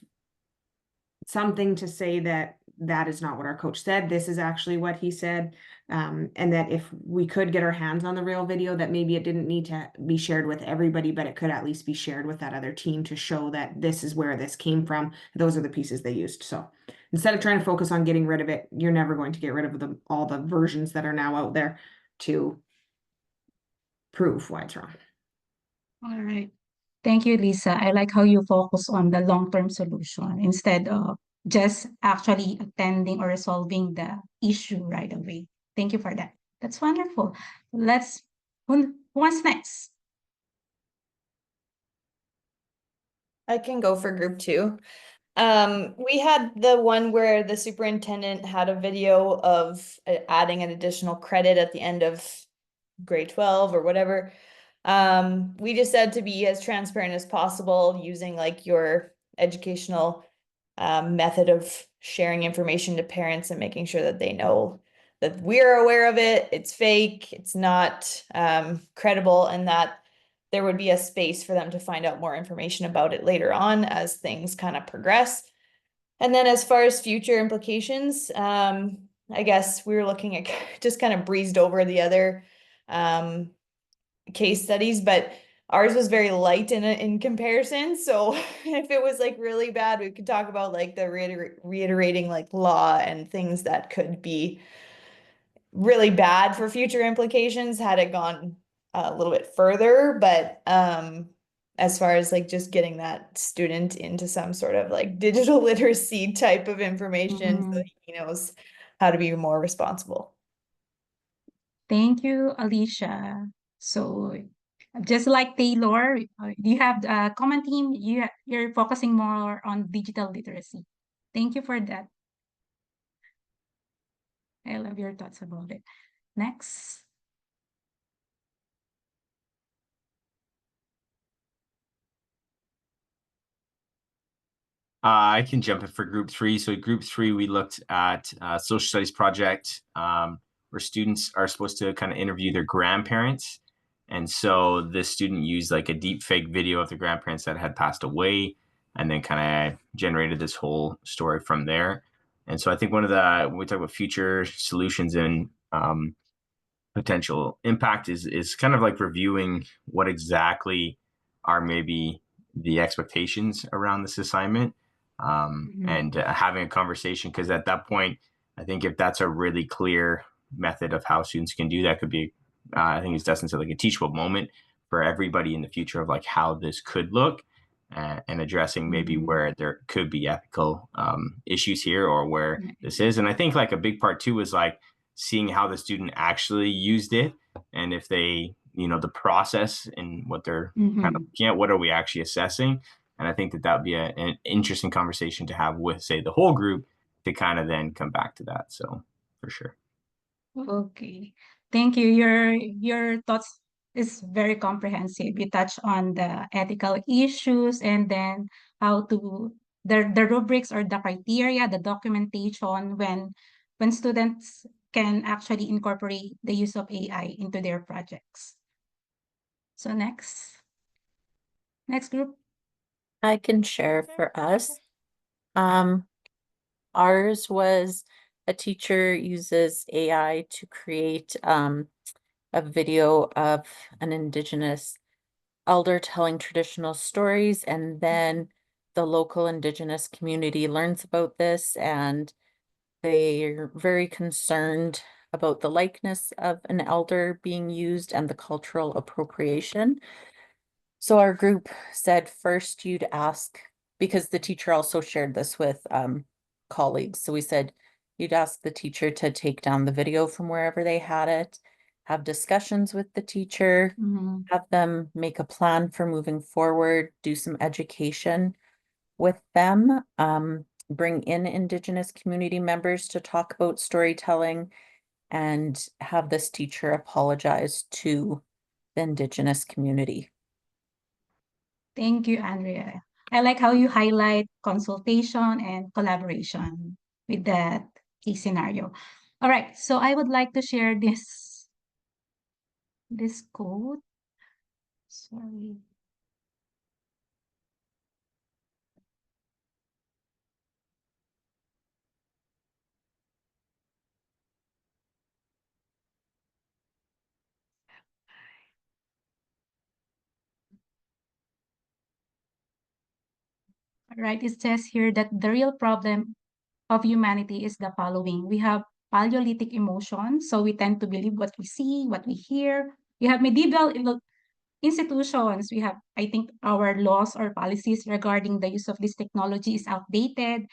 something to say that that is not what our coach said. This is actually what he said. And that if we could get our hands on the real video, that maybe it didn't need to be shared with everybody, but it could at least be shared with that other team to show that this is where this came from. Those are the pieces they used. So instead of trying to focus on getting rid of it, you're never going to get rid of all the versions that are now out there to prove why it's wrong. All right. Thank you, Lisa. I like how you focus on the long-term solution instead of just actually attending or resolving the issue right away. Thank you for that. That's wonderful. Who wants next? I can go for group 2. We had the one where the superintendent had a video of adding an additional credit at the end of grade 12 or whatever. We just said to be as transparent as possible using like your educational method of sharing information to parents and making sure that they know that we're aware of it, it's fake, it's not credible, and that there would be a space for them to find out more information about it later on as things kind of progress. And then as far as future implications, I guess we were looking at just kind of breezed over the other case studies, but ours was very light in comparison. So if it was like really bad, we could talk about like the reiterating like law and things that could be really bad for future implications had it gone a little bit further. But as far as like just getting that student into some sort of like digital literacy type of information so that he knows how to be more responsible. Thank you, Alicia. So just like Taylor, you have a common theme, you're focusing more on digital literacy. Thank you for that. I love your thoughts about it. Next. I can jump in for group 3. So group 3, we looked at a social studies project where students are supposed to kind of interview their grandparents. And so this student used like a deep fake video of the grandparents that had passed away, and then kind of generated this whole story from there. And so I think when we talk about future solutions and potential impact is kind of like reviewing what exactly are maybe the expectations around this assignment, and having a conversation, because at that point, I think if that's a really clear method of how students can do that, could be, I think it's destined to like a teachable moment for everybody in the future of like how this could look, and addressing maybe where there could be ethical issues here, or where this is. And I think like a big part too is like seeing how the student actually used it, and if they, the process and what they're kind of looking at, what are we actually assessing? And I think that would be an interesting conversation to have with, say, the whole group, to kind of then come back to that. So for sure. Okay, thank you. Your thoughts is very comprehensive. You touch on the ethical issues, and then how to the rubrics or the criteria, the documentation when students can actually incorporate the use of AI into their projects. So next group. I can share for us. Ours was a teacher uses AI to create a video of an Indigenous elder telling traditional stories, and then the local Indigenous community learns about this, and they're very concerned about the likeness of an elder being used and the cultural appropriation. So our group said first you'd ask, because the teacher also shared this with colleagues. So we said you'd ask the teacher to take down the video from wherever they had it, have discussions with the teacher, have them make a plan for moving forward, do some education with them, bring in Indigenous community members to talk about storytelling, and have this teacher apologize to the Indigenous community. Thank you, Andrea. I like how you highlight consultation and collaboration with that case scenario. All right, so I would like to share this code. Sorry. Right, it says here that the real problem of humanity is the following. We have Paleolithic emotions, so we tend to believe what we see, what we hear. We have medieval institutions. We have, I think, our laws or policies regarding the use of this technology is outdated,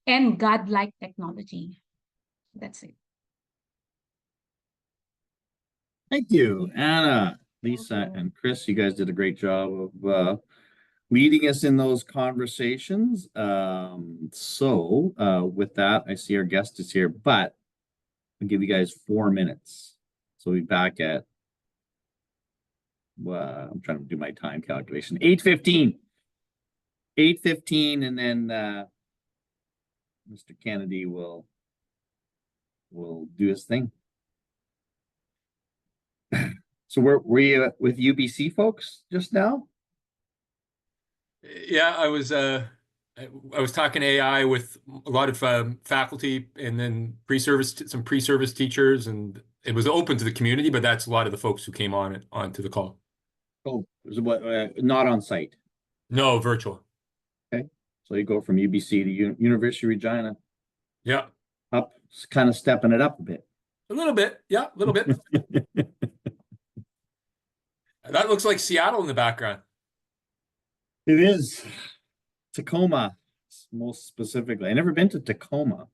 and godlike technology. That's it. Thank you, Anna, Lisa, and Chris. You guys did a great job of leading us in those conversations. With that, I see our guest is here, but I'll give you guys 4 minutes. So we'll be back at, I'm trying to do my time calculation, 8:15. 8:15, and then Mr. Kennedy will do his thing. So were you with UBC folks just now? Yeah, I was talking AI with a lot of faculty, and then some pre-service teachers, and it was open to the community, but that's a lot of the folks who came onto the call. Oh, not on site? No, virtual. Okay, so you go from UBC to University of Regina. Yeah. Up, kind of stepping it up a bit. A little bit, yeah, a little bit. That looks like Seattle in the background. It is. Tacoma, most specifically. I never been to Tacoma.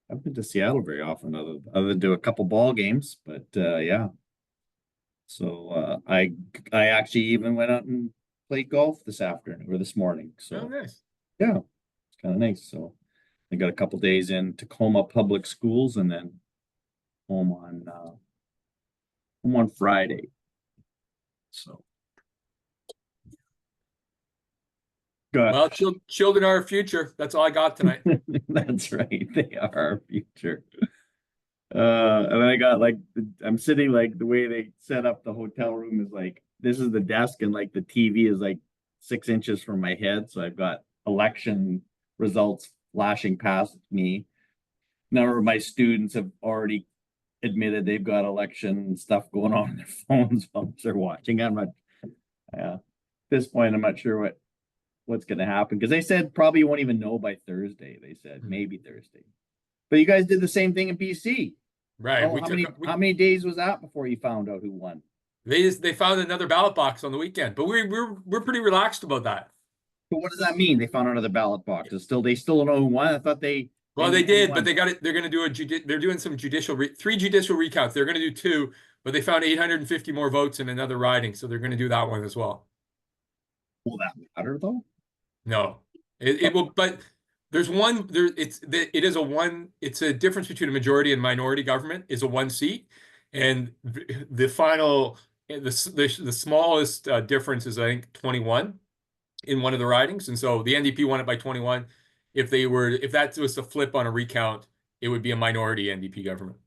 I've been to Seattle very often, other than do a couple ball games, but yeah. So I actually even went out and played golf this afternoon or this morning. So oh, nice. Yeah, it's kind of nice. So I got a couple days in Tacoma Public Schools, and then home on Friday. So well, children are our future. That's all I got tonight. That's right. They are our future. And then I got I'm sitting the way they set up the hotel room is this is the desk, and the TV is 6 inches from my head. So I've got election results flashing past me. A number of my students have already admitted they've got election stuff going on their phones while they're watching. At this point, I'm not sure what's going to happen, because they said probably you won't even know by Thursday. They said maybe Thursday, but you guys did the same thing in PC, right? Oh, how many days was that before you found out who won? They found another ballot box on the weekend, but we're pretty relaxed about that. But what does that mean? They found another ballot box. They still don't know who won. I thought they. Well, they did, but they got it. They're going to do they're doing some 3 judicial recounts. They're going to do 2, but they found 850 more votes in another riding, so they're going to do that one as well. Will that matter though? No, it will. But there's one. It's a difference between a majority and minority government is a 1 seat, and the final the smallest difference is I think 21 in one of the ridings, and so the NDP won it by 21. If that was to flip on a recount, it would be a minority NDP government.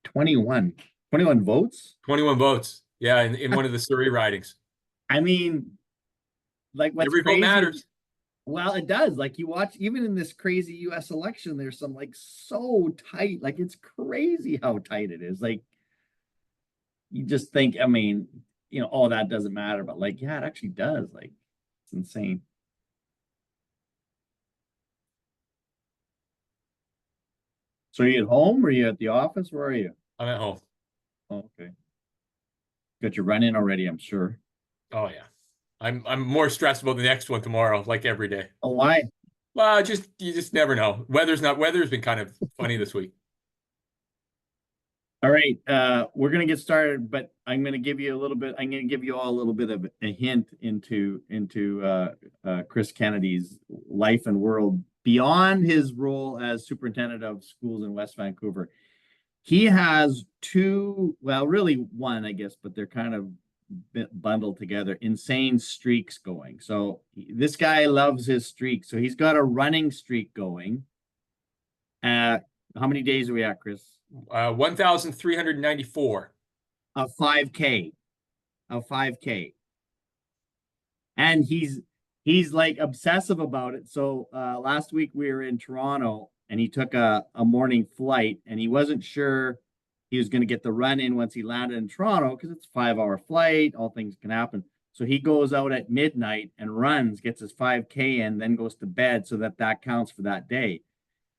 21 votes. 21 votes. Yeah, in one of the Surrey ridings. I mean, like what's Every vote crazy. matters. Well, it does. Like you watch, even in this crazy US election, there's some like so tight, like it's crazy how tight it is. Like you just think, I mean, oh, that doesn't matter, but like, yeah, it actually does. Like it's insane. So are you at home or are you at the office? Where are you? I'm at home. Oh, okay. Got your run in already, I'm sure. Oh yeah. I'm more stressed about the next one tomorrow, like every day. Oh, why? Well, you just never know. Weather's been kind of funny this week. All right, we're gonna get started, but I'm gonna give you all a little bit of a hint into Chris Kennedy's life and world beyond his role as superintendent of schools in West Vancouver. He has two, well, really one, I guess, but they're kind of bundled together, insane streaks going. So this guy loves his streak. So he's got a running streak going. How many days are we at, Chris? 1,394. A 5K. And he's like obsessive about it. So last week we were in Toronto and he took a morning flight and he wasn't sure he was going to get the run in once he landed in Toronto because it's a 5-hour flight, all things can happen. So he goes out at midnight and runs, gets his 5K in, then goes to bed so that counts for that day.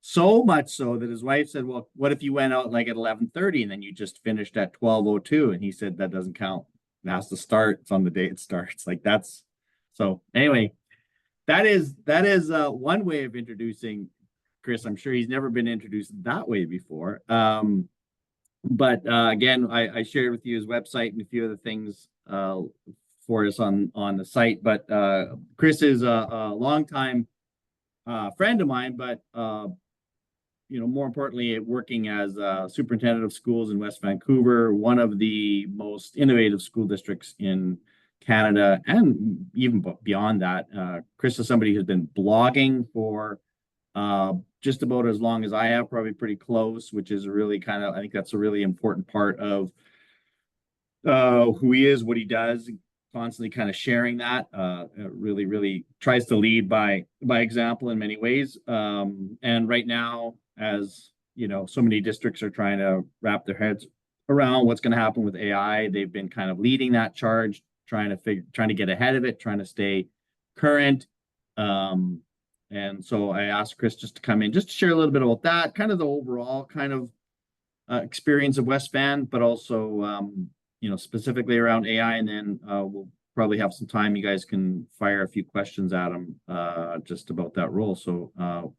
So much so that his wife said, well, what if you went out like at 11:30 and then you just finished at 12:02? And he said, that doesn't count. It has to start. It's on the day it starts. Like that's, so anyway, that is one way of introducing Chris. I'm sure he's never been introduced that way before. But again, I shared with you his website and a few other things for us on the site. But Chris is a longtime friend of mine, but more importantly, working as a superintendent of schools in West Vancouver, one of the most innovative school districts in Canada, and even beyond that. Chris is somebody who's been blogging for just about as long as I have, probably pretty close, which is really I think that's a really important part of who he is, what he does, constantly kind of sharing that. Really, really tries to lead by example in many ways. And right now, as so many districts are trying to wrap their heads around what's going to happen with AI, they've been kind of leading that charge, trying to get ahead of it, trying to stay current. And so I asked Chris just to come in, just to share a little bit about that, kind of the overall kind of experience of West Van, but also, specifically around AI. And then we'll probably have some time. You guys can fire a few questions at him just about that role. So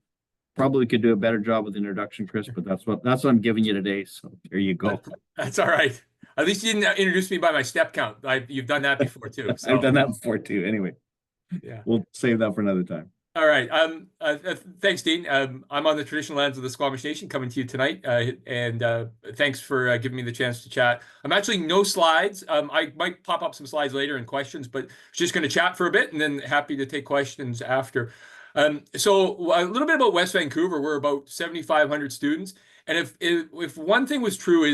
probably could do a better job with introduction, Chris, but that's what I'm giving you today. So there you go. That's all right. At least you didn't introduce me by my step count. You've done that before too. So. I've done that before too. Anyway, yeah, we'll save that for another time. All right. Thanks, Dean. I'm on the traditional lands of the Squamish Nation coming to you tonight. And thanks for giving me the chance to chat. I'm actually no slides. I might pop up some slides later and questions, but just going to chat for a bit and then happy to take questions after. So a little bit about West Vancouver. We're about 7,500 students. And if one thing was true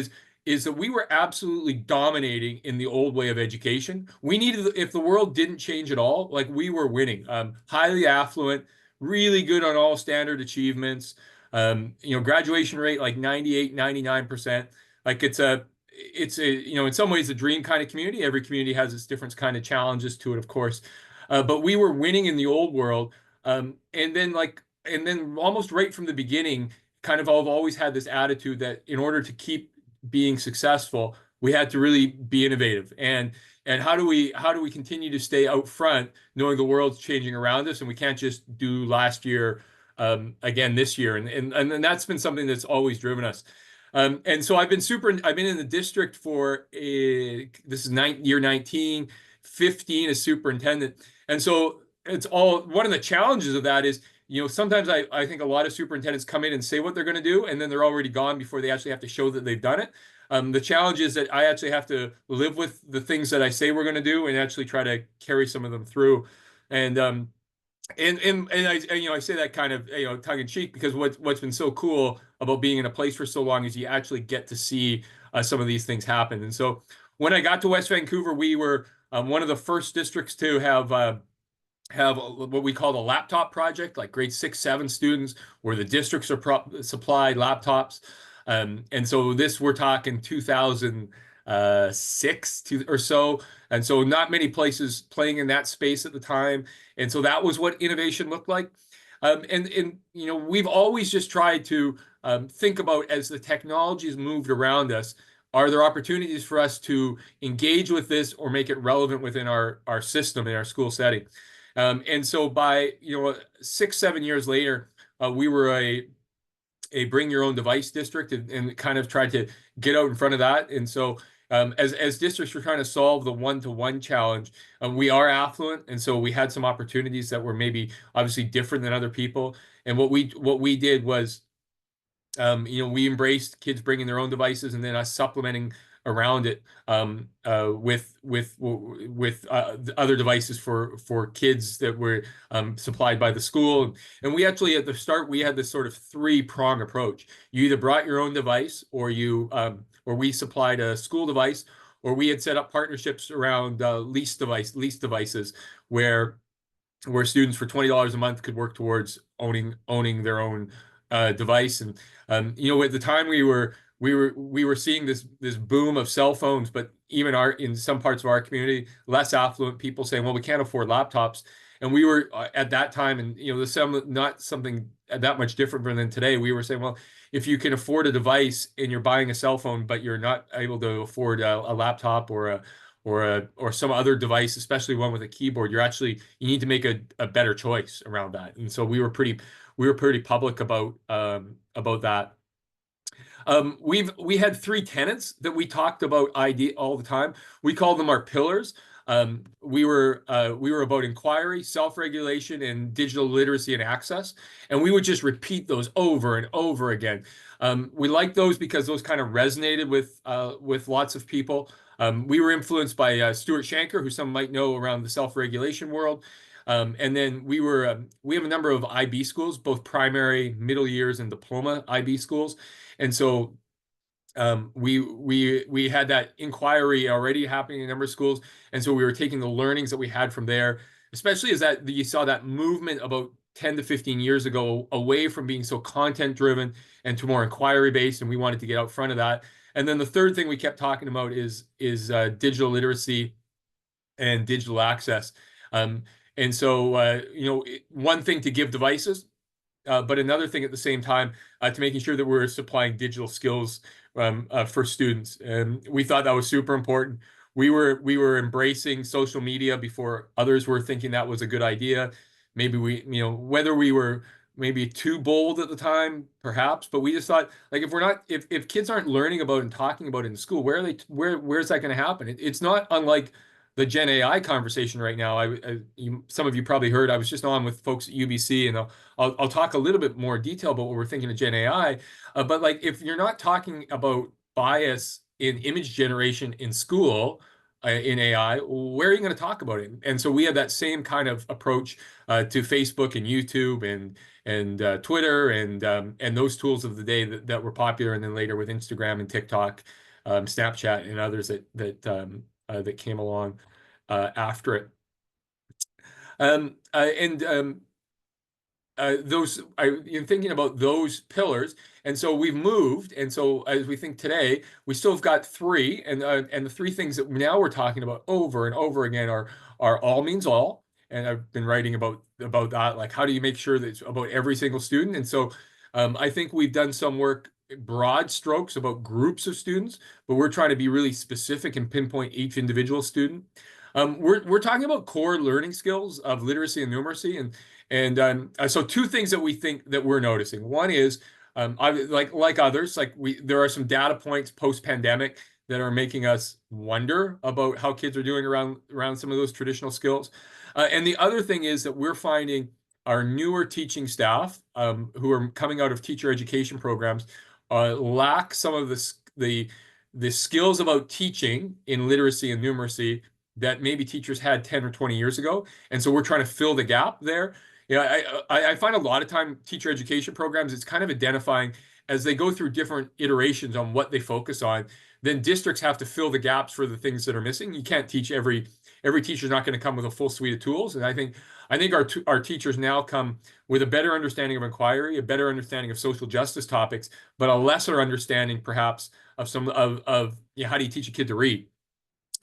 is that we were absolutely dominating in the old way of education. We needed, if the world didn't change at all, like we were winning. Highly affluent, really good on all standard achievements. Graduation rate like 98, 99%. Like it's a in some ways a dream kind of community. Every community has its different kind of challenges to it, of course. But we were winning in the old world. And then almost right from the beginning, kind of I've always had this attitude that in order to keep being successful, we had to really be innovative. And how do we continue to stay out front, knowing the world's changing around us, and we can't just do last year again this year. And that's been something that's always driven us. And so I've been in the district for this is year 19, 15 as superintendent. And so it's all, one of the challenges of that is, sometimes I think a lot of superintendents come in and say what they're going to do, and then they're already gone before they actually have to show that they've done it. The challenge is that I actually have to live with the things that I say we're going to do and actually try to carry some of them through. And I say that kind of tongue in cheek because what's been so cool about being in a place for so long is you actually get to see some of these things happen. And so when I got to West Vancouver, we were one of the first districts to have what we call the laptop project, like grade 6, 7 students, where the districts are supplied laptops. And so we're talking 2006 or so. And so not many places playing in that space at the time. And so that was what innovation looked like. And you know, we've always just tried to think about, as the technologies moved around us, are there opportunities for us to engage with this or make it relevant within our system, in our school setting? And so by, you know, 6, 7 years later, we were a bring your own device district, and kind of tried to get out in front of that. And so as districts, we're trying to solve the one-to-one challenge. We are affluent, and so we had some opportunities that were maybe obviously different than other people. And what we did was, you know, we embraced kids bringing their own devices, and then us supplementing around it with other devices for kids that were supplied by the school. And we actually, at the start, we had this sort of 3-prong approach. You either brought your own device, or or we supplied a school device, or we had set up partnerships around lease devices, where students for $20 a month could work towards owning their own device. And you know, at the time we were seeing this boom of cell phones, but even in some parts of our community, less affluent people saying, well, we can't afford laptops. And we were at that time, and you know, not something that much different than today. We were saying, well, if you can afford a device and you're buying a cell phone, but you're not able to afford a laptop or some other device, especially one with a keyboard, you need to make a better choice around that. And so we were pretty public about that. We had 3 tenets that we talked about all the time. We called them our pillars. We were about inquiry, self-regulation, and digital literacy and access. And we would just repeat those over and over again. We liked those because those kind of resonated with lots of people. We were influenced by Stuart Shanker, who some might know around the self-regulation world. And then we have a number of IB schools, both primary, middle years, and diploma IB schools. And so we had that inquiry already happening in a number of schools. And so we were taking the learnings that we had from there, especially as that you saw that movement about 10 to 15 years ago away from being so content driven and to more inquiry based. And we wanted to get out front of that. And then the third thing we kept talking about is digital literacy and digital access. And so, you know, one thing to give devices, but another thing at the same time to making sure that we're supplying digital skills for students. And we thought that was super important. We were embracing social media before others were thinking that was a good idea. Maybe you know, whether we were maybe too bold at the time, perhaps, but we just thought, like, if kids aren't learning about and talking about it in school, where's that going to happen? It's not unlike the Gen AI conversation right now. Some of you probably heard, I was just on with folks at UBC, and I'll talk a little bit more detail about what we're thinking of Gen AI. But like, if you're not talking about bias in image generation in school, in AI, where are you going to talk about it? And so we have that same kind of approach to Facebook and YouTube and Twitter and those tools of the day that were popular, and then later with Instagram and TikTok, Snapchat, and others that came along after it. You're thinking about those pillars, and so we've moved, and so as we think today, we still have got 3, and the 3 things that now we're talking about over and over again are all means all, and I've been writing about that, like how do you make sure that it's about every single student. And so I think we've done some work, broad strokes, about groups of students, but we're trying to be really specific and pinpoint each individual student. We're talking about core learning skills of literacy and numeracy, and so 2 things that we think that we're noticing. One is, like others, like there are some data points post-pandemic that are making us wonder about how kids are doing around some of those traditional skills. And the other thing is that we're finding our newer teaching staff, who are coming out of teacher education programs, lack some of the skills about teaching in literacy and numeracy that maybe teachers had 10 or 20 years ago. And so we're trying to fill the gap there. Yeah, I find a lot of time teacher education programs, it's kind of identifying as they go through different iterations on what they focus on, then districts have to fill the gaps for the things that are missing. You can't teach every teacher's not going to come with a full suite of tools. And I think our teachers now come with a better understanding of inquiry, a better understanding of social justice topics, but a lesser understanding perhaps of some of how do you teach a kid to read?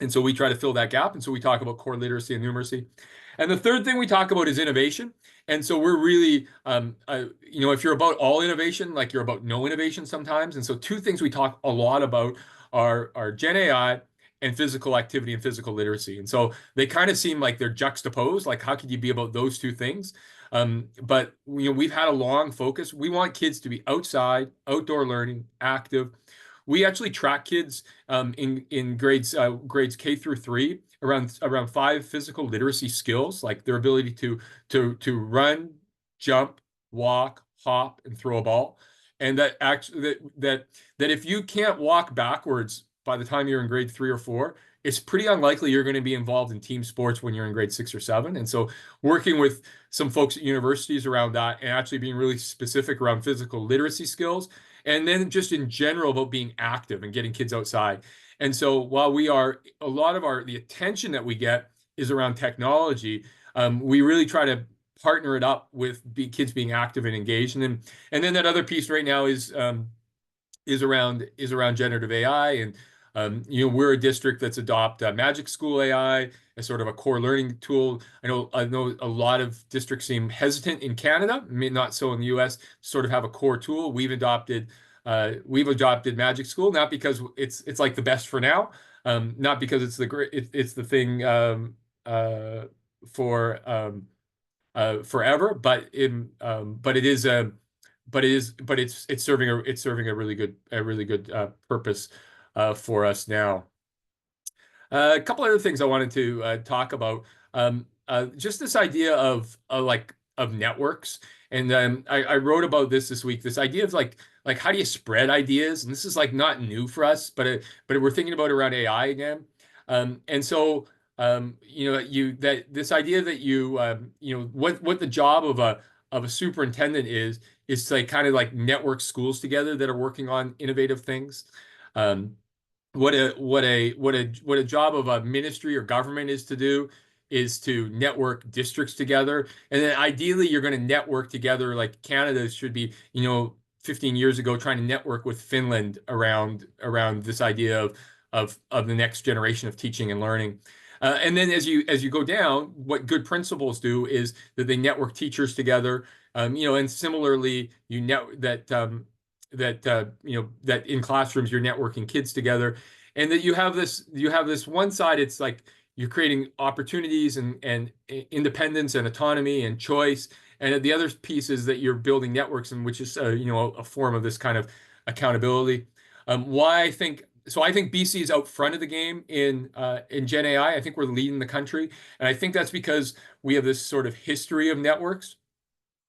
And so we try to fill that gap. And so we talk about core literacy and numeracy. And the third thing we talk about is innovation. And so we're really, if you're about all innovation, like you're about no innovation sometimes. And so two things we talk a lot about are Gen AI and physical activity and physical literacy. And so they kind of seem like they're juxtaposed. Like, how could you be about those two things? But we've had a long focus. We want kids to be outside, outdoor learning, active. We actually track kids in grades K through 3 around 5 physical literacy skills, like their ability to run, jump, walk, hop, and throw a ball. And that actually that if you can't walk backwards by the time you're in grade 3 or 4, it's pretty unlikely you're going to be involved in team sports when you're in grade 6 or 7. And so working with some folks at universities around that and actually being really specific around physical literacy skills, and then just in general about being active and getting kids outside. And so while a lot of the attention that we get is around technology, we really try to partner it up with kids being active and engaged. And then that other piece right now is around generative AI. And we're a district that's Magic School AI as sort of a core learning tool. I know a lot of districts seem hesitant in Canada, not so in the US, sort of have a core tool. We've adopted Magic School, not because it's like the best for now, not because it's the thing for forever, but it's serving a really good purpose for us now. A couple other things I wanted to talk about. Just this idea of networks, and I wrote about this week. This idea of like how do you spread ideas? And this is like not new for us, but we're thinking about around AI again. And so this idea that what the job of a superintendent is to kind of like network schools together that are working on innovative things. What a job of a ministry or government is to do is to network districts together. And then ideally you're going to network together, like Canada should be, 15 years ago trying to network with Finland around this idea of the next generation of teaching and learning. And then as you go down, what good principals do is that they network teachers together, and similarly that in classrooms you're networking kids together, and that you have this one side, it's like you're creating opportunities and independence and autonomy and choice, and the other piece is that you're building networks, and which is a form of this kind of accountability. I think BC is out front of the game in Gen AI. I think we're leading the country, and I think that's because we have this sort of history of networks.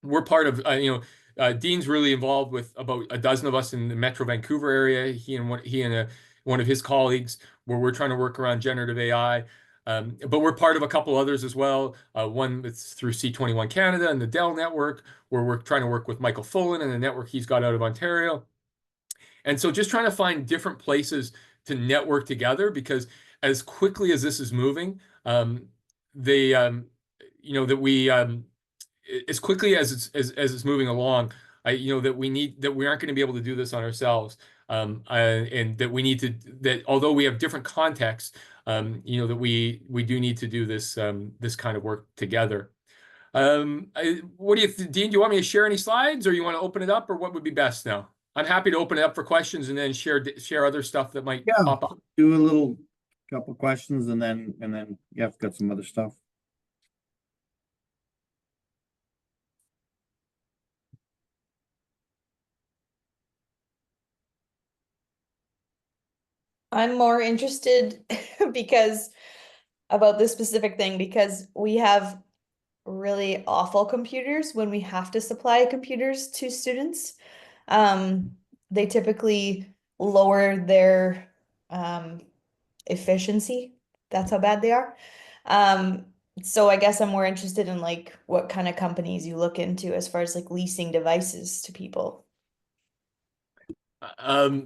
We're part of Dean's really involved with about a dozen of us in the Metro Vancouver area. He and one of his colleagues, where we're trying to work around generative AI. But we're part of a couple others as well. One that's through C21 Canada and the Dell network, where we're trying to work with Michael Fullen and the network he's got out of Ontario. And so just trying to find different places to network together, because as quickly as this is moving, as quickly as it's moving along, that we aren't going to be able to do this on ourselves, and that we need to, that although we have different contexts, that we do need to do this kind of work together. What do you, Dean? Do you want me to share any slides, or you want to open it up, or what would be best now? I'm happy to open it up for questions and then share other stuff that might pop up. Do a couple questions and then I've got some other stuff. I'm more interested about this specific thing, because we have really awful computers when we have to supply computers to students. They typically lower their efficiency. That's how bad they are. So I guess I'm more interested in like what kind of companies you look into as far as like leasing devices to people.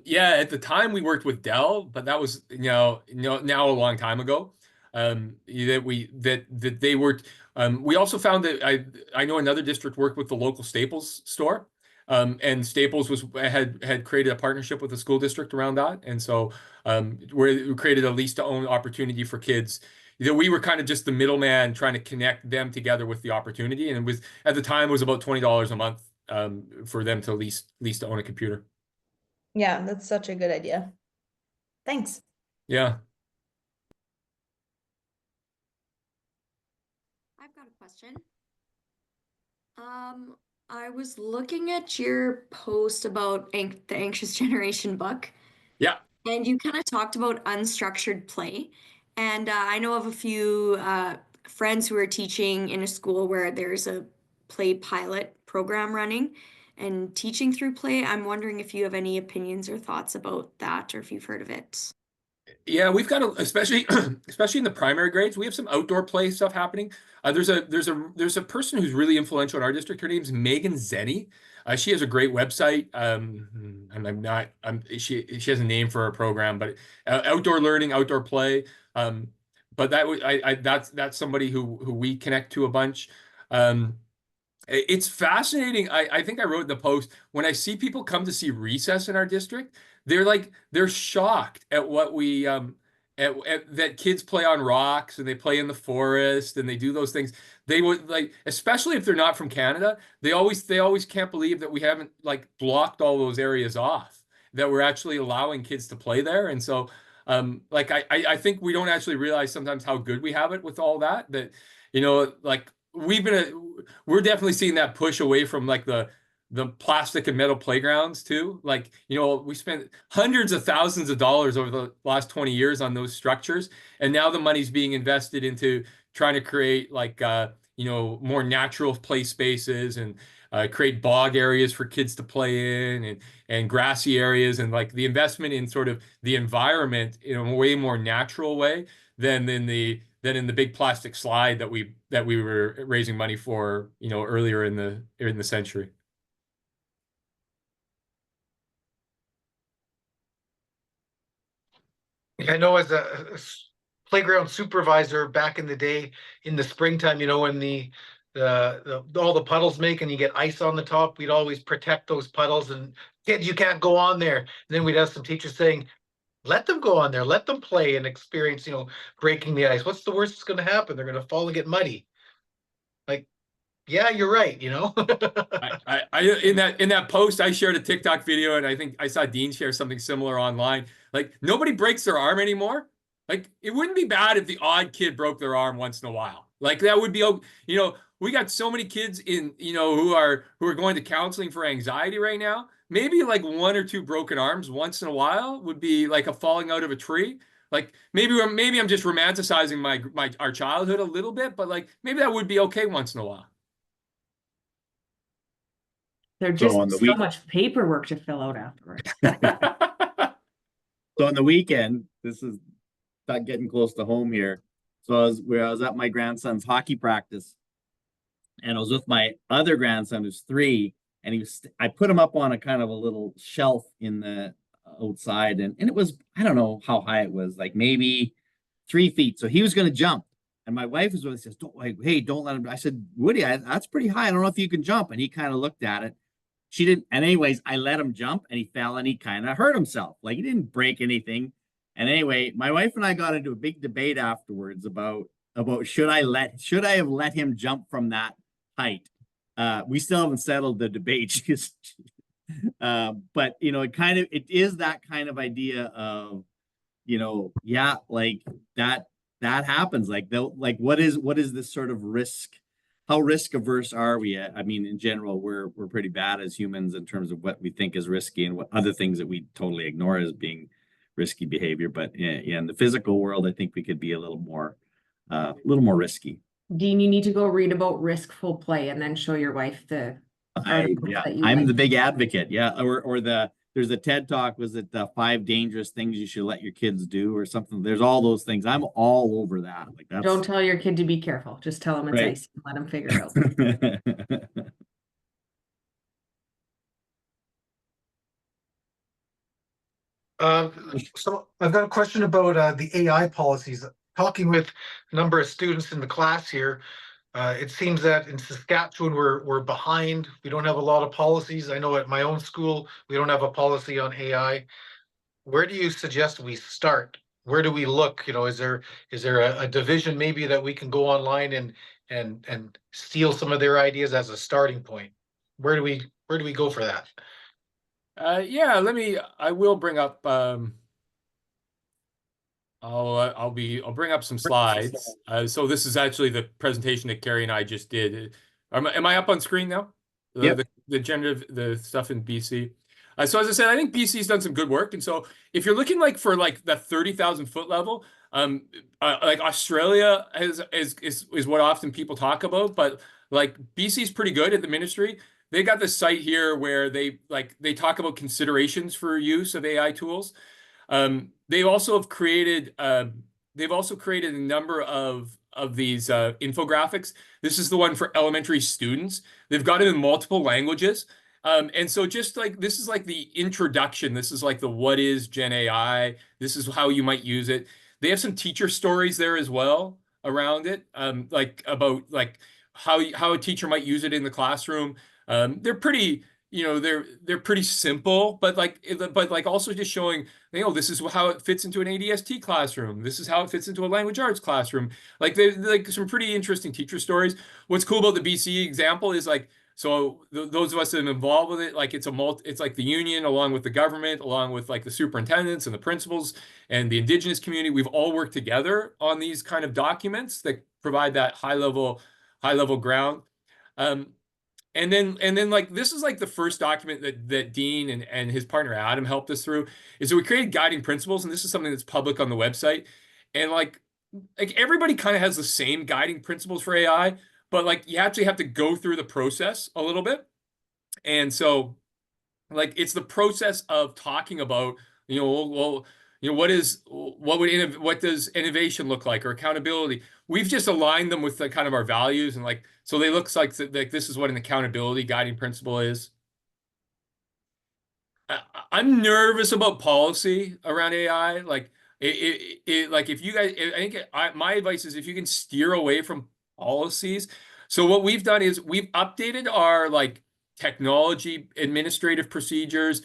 Yeah, at the time we worked with Dell, but that was, now a long time ago. That they worked. We also found that I know another district worked with the local Staples store. And Staples had created a partnership with the school district around that. And so we created a lease to own opportunity for kids. We were kind of just the middleman trying to connect them together with the opportunity. And it was, at the time, it was about $20 a month for them to lease to own a computer. Yeah, that's such a good idea. Thanks. Yeah. I've got a question. I was looking at your post about the Anxious Generation book. Yeah. And you kind of talked about unstructured play. And I know of a few friends who are teaching in a school where there's a play pilot program running and teaching through play. I'm wondering if you have any opinions or thoughts about that, or if you've heard of it. Yeah, we've got especially in the primary grades, we have some outdoor play stuff happening. There's a person who's really influential in our district. Her name's Megan Zenny. She has a great website. She has a name for her program, but outdoor learning, outdoor play. But that's somebody who we connect to a bunch. It's fascinating. I think I wrote in the post, when I see people come to see recess in our district, they're shocked at what we that kids play on rocks and they play in the forest and they do those things. They would, like, especially if they're not from Canada, they always can't believe that we haven't like blocked all those areas off, that we're actually allowing kids to play there. And so like I think we don't actually realize sometimes how good we have it with all that, like we're definitely seeing that push away from like the plastic and metal playgrounds too. Like, we spent hundreds of thousands of dollars over the last 20 years on those structures. And now the money's being invested into trying to create like, more natural play spaces and create bog areas for kids to play in, and grassy areas, and like the investment in sort of the environment in a way more natural way than in the big plastic slide that we were raising money for, earlier in the century. I know as a playground supervisor back in the day, in the springtime, when all the puddles make and you get ice on the top, we'd always protect those puddles, and kids, you can't go on there. And then we'd have some teachers saying, let them go on there, let them play and experience, breaking the ice. What's the worst that's going to happen? They're going to fall and get muddy. Like, yeah, you're right. I in that post, I shared a TikTok video, and I think I saw Dean share something similar online. Like, nobody breaks their arm anymore. Like, it wouldn't be bad if the odd kid broke their arm once in a while. Like, that would be, we got so many kids who are going to counseling for anxiety right now. Maybe like one or two broken arms once in a while would be like a falling out of a tree. Like, maybe I'm just romanticizing our childhood a little bit, but like maybe that would be okay once in a while. There's So just on the so much paperwork to fill out afterwards. So on the weekend, this is not getting close to home here. So I was at my grandson's hockey practice, and I was with my other grandson who's 3, and I put him up on a kind of a little shelf in the outside, and it was, I don't know how high it was, like maybe 3 feet. So he was going to jump, and my wife was with, says, don't let him. I said, Woody, that's pretty high. I don't know if you can jump. And he kind of looked at it. She didn't. And anyways, I let him jump, and he fell, and he kind of hurt himself. Like, he didn't break anything. And anyway, my wife and I got into a big debate afterwards about should I have let him jump from that height. We still haven't settled the debate. But it is that kind of idea of, yeah, like that happens. Like, what is this sort of risk? How risk averse are we? I mean, in general, we're pretty bad as humans in terms of what we think is risky and what other things that we totally ignore as being risky behavior. But in the physical world, I think we could be a little more risky. Dean, you need to go read about riskful play and then show your wife the articles that you I'm like. the big advocate. Yeah. Or there's a TED talk, was it the 5 dangerous things you should let your kids do or something? There's all those things. I'm all over that. Like, don't tell your kid to be careful. Just tell them it's right. ice and let them figure it out. So I've got a question about the AI policies. Talking with a number of students in the class here, it seems that in Saskatchewan we're behind. We don't have a lot of policies. I know at my own school we don't have a policy on AI. Where do you suggest we start? Where do we look? You know, is there a division maybe that we can go online and steal some of their ideas as a starting point? Where do we go for that? Yeah, I will bring up, I'll bring up some slides. So this is actually the presentation that Carrie and I just did. Am I up on screen now? Yep. The generative, the stuff in BC. So as I said, I think BC's done some good work. And so if you're looking like for like the 30,000 foot level, like Australia is what often people talk about, but like BC's pretty good at the ministry. They got this site here where they talk about considerations for use of AI tools. They also have created they've also created a number of these infographics. This is the one for elementary students. They've got it in multiple languages. And so just like this is like the introduction. This is like the what is Gen AI. This is how you might use it. They have some teacher stories there as well around it, like about like how a teacher might use it in the classroom. They're pretty, they're pretty simple, but like also just showing, this is how it fits into an ADST classroom. This is how it fits into a language arts classroom. Like they're like some pretty interesting teacher stories. What's cool about the BC example is like, so those of us that are involved with it, like it's like the union along with the government, along with like the superintendents and the principals and the Indigenous community. We've all worked together on these kind of documents that provide that high level ground. And then like this is like the first document that Dean and his partner Adam helped us through is that we created guiding principles, and this is something that's public on the website. And like everybody kind of has the same guiding principles for AI, but like you actually have to go through the process a little bit. And so like it's the process of talking about, what does innovation look like or accountability? We've just aligned them with the kind of our values, and like so they looks like this is what an accountability guiding principle is. I'm nervous about policy around AI. Like like if you guys, my advice is if you can steer away from policies. So what we've done is we've updated our like technology administrative procedures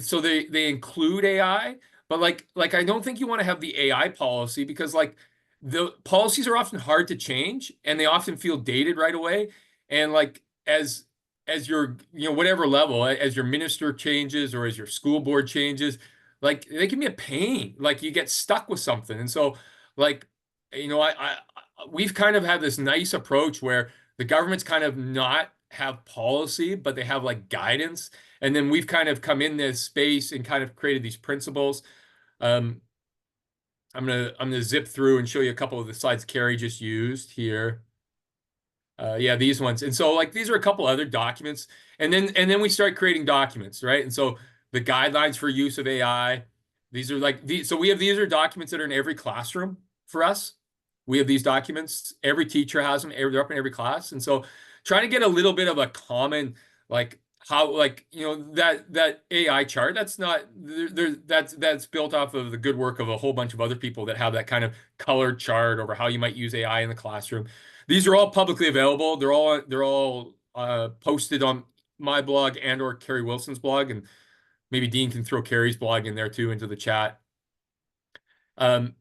so they include AI, but like I don't think you want to have the AI policy because like the policies are often hard to change and they often feel dated right away. And like as your, whatever level, as your minister changes or as your school board changes, like they can be a pain. Like you get stuck with something. And so like, we've kind of had this nice approach where the government's kind of not have policy, but they have like guidance. And then we've kind of come in this space and kind of created these principles. I'm gonna zip through and show you a couple of the slides Carrie just used here. Yeah, these ones. And so like these are a couple other documents. And then we start creating documents, right? And so the guidelines for use of AI, these are like these. So these are documents that are in every classroom for us. We have these documents. Every teacher has them. They're up in every class. And so trying to get a little bit of a common, like how, like, that AI chart, that's not there, that's built off of the good work of a whole bunch of other people that have that kind of colored chart over how you might use AI in the classroom. These are all publicly available. They're all posted on my blog and or Carrie Wilson's blog, and maybe Dean can throw Carrie's blog in there too into the chat.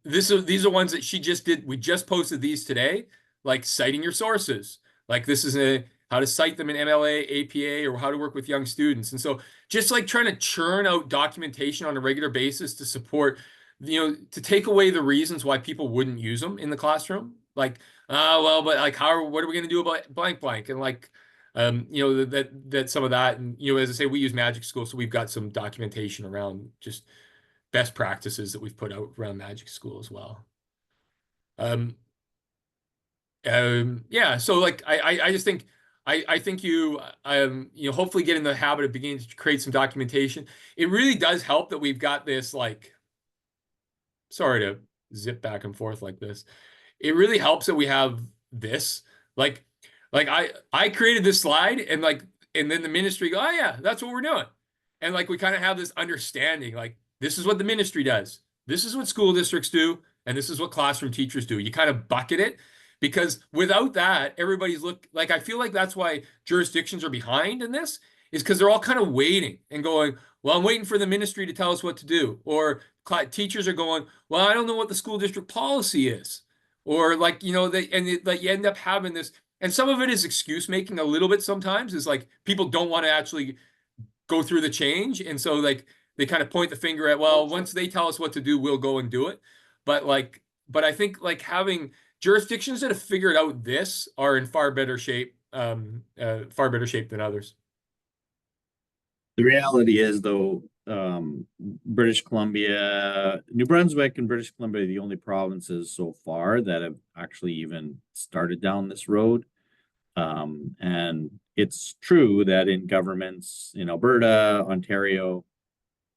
These are ones that she just did. We just posted these today, like citing your sources. Like this is how to cite them in MLA, APA, or how to work with young students. And so just like trying to churn out documentation on a regular basis to support, to take away the reasons why people wouldn't use them in the classroom. Like, well, but like, what are we going to do about blank blank? And like, that some of that. And, as I say, we use Magic School, so we've got some documentation around just best practices that we've put out around Magic School as well. Yeah, so like I just think I think you hopefully get in the habit of beginning to create some documentation. It really does help that we've got this, like, sorry to zip back and forth like this. It really helps that we have this, like I created this slide and then the ministry go, oh yeah, that's what we're doing. And like we kind of have this understanding, like this is what the ministry does. This is what school districts do. And this is what classroom teachers do. You kind of bucket it, because without that, everybody's like, I feel like that's why jurisdictions are behind in this, is because they're all kind of waiting and going, well, I'm waiting for the ministry to tell us what to do. Or teachers are going, well, I don't know what the school district policy is. Or like, you know, like you end up having this, and some of it is excuse making a little bit sometimes, is like people don't want to actually go through the change. And so like they kind of point the finger at, well, once they tell us what to do, we'll go and do it. But I think like having jurisdictions that have figured out this are in far better shape than others. The reality is, though, British Columbia, New Brunswick and British Columbia are the only provinces so far that have actually even started down this road. And it's true that in governments in Alberta, Ontario,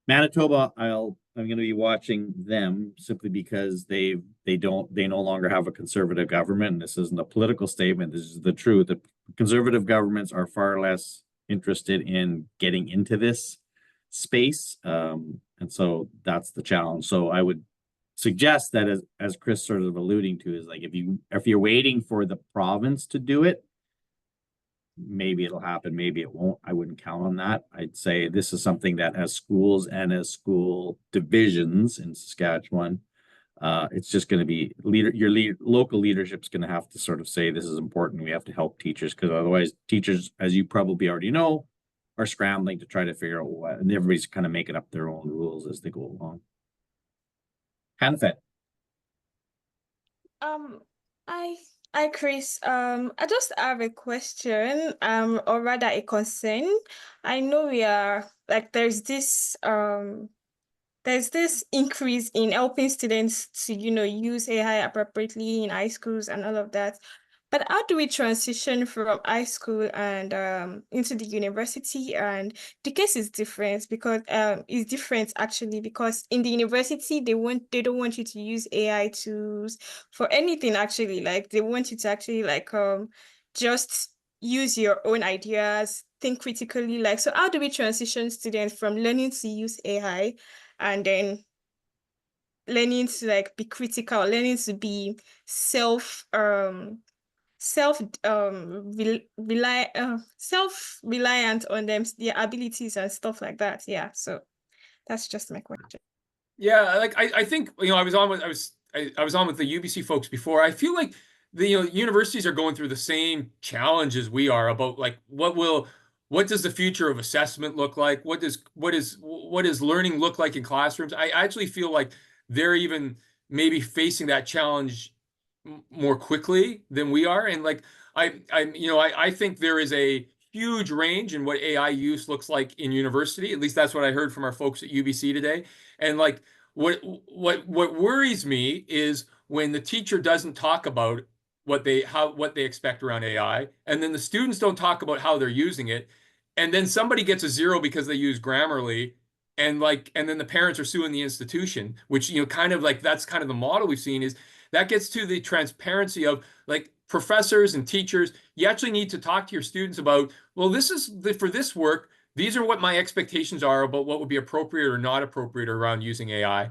Manitoba, I'm going to be watching them simply because they no longer have a conservative government. And this isn't a political statement. This is the truth. The conservative governments are far less interested in getting into this space. And so that's the challenge. So I would suggest that, as Chris sort of alluding to, is like, if you're waiting for the province to do it, maybe it'll happen, maybe it won't. I wouldn't count on that. I'd say this is something that, as schools and as school divisions in Saskatchewan, it's just going to be local leadership's going to have to sort of say, this is important. We have to help teachers, because otherwise teachers, as you probably already know, are scrambling to try to figure out what, and everybody's kind of making up their own rules as they go along. Hanfet. Hi Chris. I just have a question, or rather a concern. I know we are like there's this increase in helping students to, use AI appropriately in high schools and all of that. But how do we transition from high school and into the university? And the case is different because it's different actually, because in the university they don't want you to use AI tools for anything actually. Like they want you to actually just use your own ideas, think critically. Like, so how do we transition students from learning to use AI and then learning to be critical, learning to be self reliant on their abilities and stuff like that. Yeah, so that's just my question. Yeah, like I think, I was on with the UBC folks before. I feel like the universities are going through the same challenges we are about like what does the future of assessment look like? What does learning look like in classrooms? I actually feel like they're even maybe facing that challenge more quickly than we are. And like I think there is a huge range in what AI use looks like in university. At least that's what I heard from our folks at UBC today. And like what worries me is when the teacher doesn't talk about what they expect around AI, and then the students don't talk about how they're using it, and then somebody gets a 0 because they use Grammarly, and then the parents are suing the institution, which kind of like that's kind of the model we've seen. Is that gets to the transparency of like professors and teachers. You actually need to talk to your students about, well, this is for this work, these are what my expectations are about what would be appropriate or not appropriate around using AI.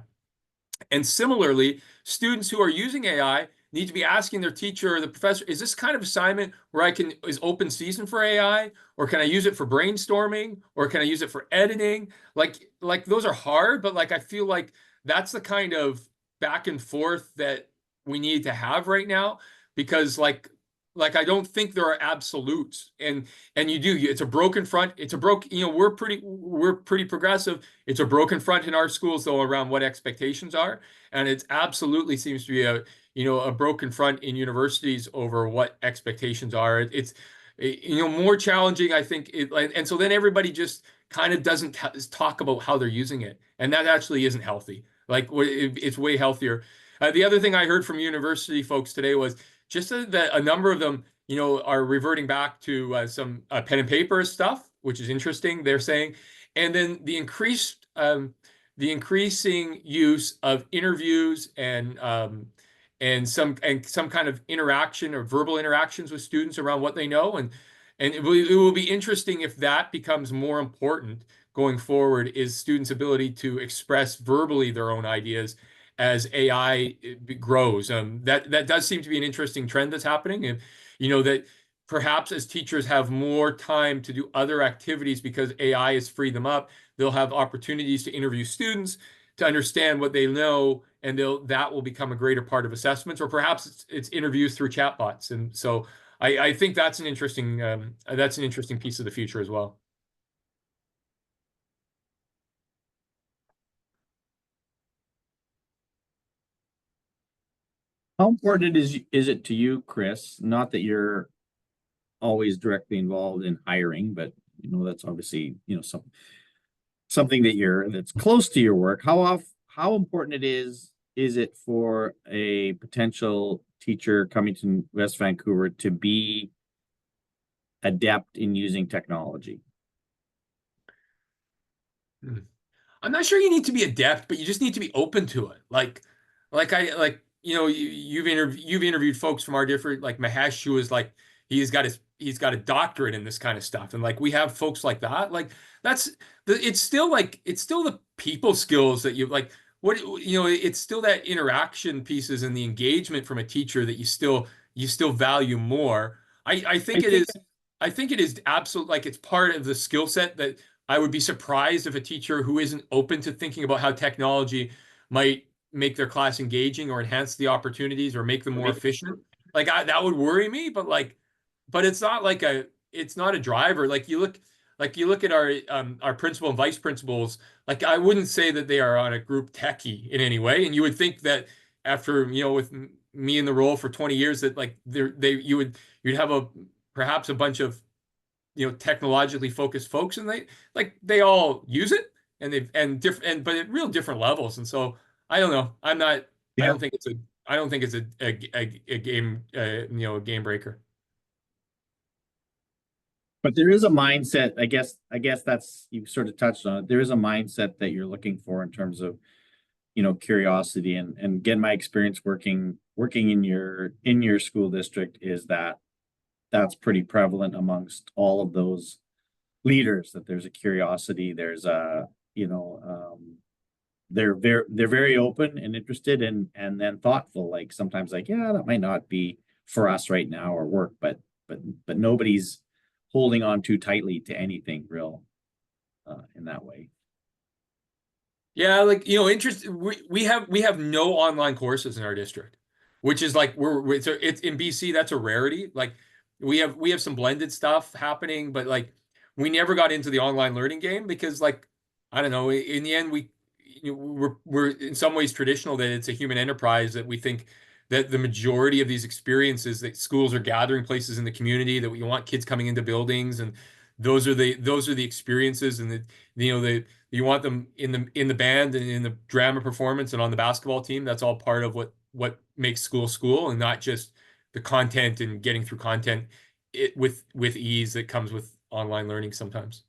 And similarly, students who are using AI need to be asking their teacher or the professor, is this kind of assignment where is open season for AI? Or can I use it for brainstorming? Or can I use it for editing? Like those are hard, but like I feel like that's the kind of back and forth that we need to have right now, because like I don't think there are absolutes, and it's a broken front. We're pretty progressive. It's a broken front in our schools though around what expectations are, and it absolutely seems to be a broken front in universities over what expectations are. It's more challenging, I think, and so then everybody just kind of doesn't talk about how they're using it, and that actually isn't healthy. Like it's way healthier. The other thing I heard from university folks today was just that a number of them, are reverting back to some pen and paper stuff, which is interesting, they're saying. And then the increasing use of interviews and some kind of interaction or verbal interactions with students around what they know. And it will be interesting if that becomes more important going forward is students' ability to express verbally their own ideas as AI grows. That does seem to be an interesting trend that's happening, and that perhaps as teachers have more time to do other activities because AI has freed them up, they'll have opportunities to interview students to understand what they know, and that will become a greater part of assessments, or perhaps it's interviews through chatbots. And so I think that's an interesting piece of the future as well. How important is it to you, Chris? Not that you're always directly involved in hiring, but that's obviously something that's close to your work. How important is it for a potential teacher coming to West Vancouver to be adept in using technology? I'm not sure you need to be adept, but you just need to be open to it. You've interviewed folks from our different, like Mahesh, who is like he's got a doctorate in this kind of stuff, and like we have folks like that. Like it's still the people skills that you like. It's still that interaction pieces and the engagement from a teacher that you still value more. I think it is. I think it is absolutely, like, it's part of the skill set that I would be surprised if a teacher who isn't open to thinking about how technology might make their class engaging or enhance the opportunities or make them more efficient. That would worry me, but it's not it's not a driver. You look at our principal and vice principals. Like, I wouldn't say that they are on a group techie in any way. And you would think that after, with me in the role for 20 years, that you'd have perhaps a bunch of technologically focused folks, and they all use it, but at real different levels. And so I don't know. I don't think it's a game a game breaker. But there is a mindset, I guess that's, you sort of touched on it. There is a mindset that you're looking for in terms of curiosity, and again, my experience working in your school district is that that's pretty prevalent amongst all of those leaders, that there's a curiosity, there's a they're very open and interested, and then thoughtful. Like, sometimes, like, yeah, that might not be for us right now or work, but nobody's holding on too tightly to anything real in that way. Yeah, interest. We have no online courses in our district, which is like it's in BC. That's a rarity. Like, we have some blended stuff happening, but we never got into the online learning game because, I don't know. In the end, we're in some ways traditional, that it's a human enterprise, that we think that the majority of these experiences, that schools are gathering places in the community, that we want kids coming into buildings, and those are the experiences, and you want them in the band and in the drama performance and on the basketball team. That's all part of what makes school, and not just the content and getting through content with ease that comes with online learning sometimes.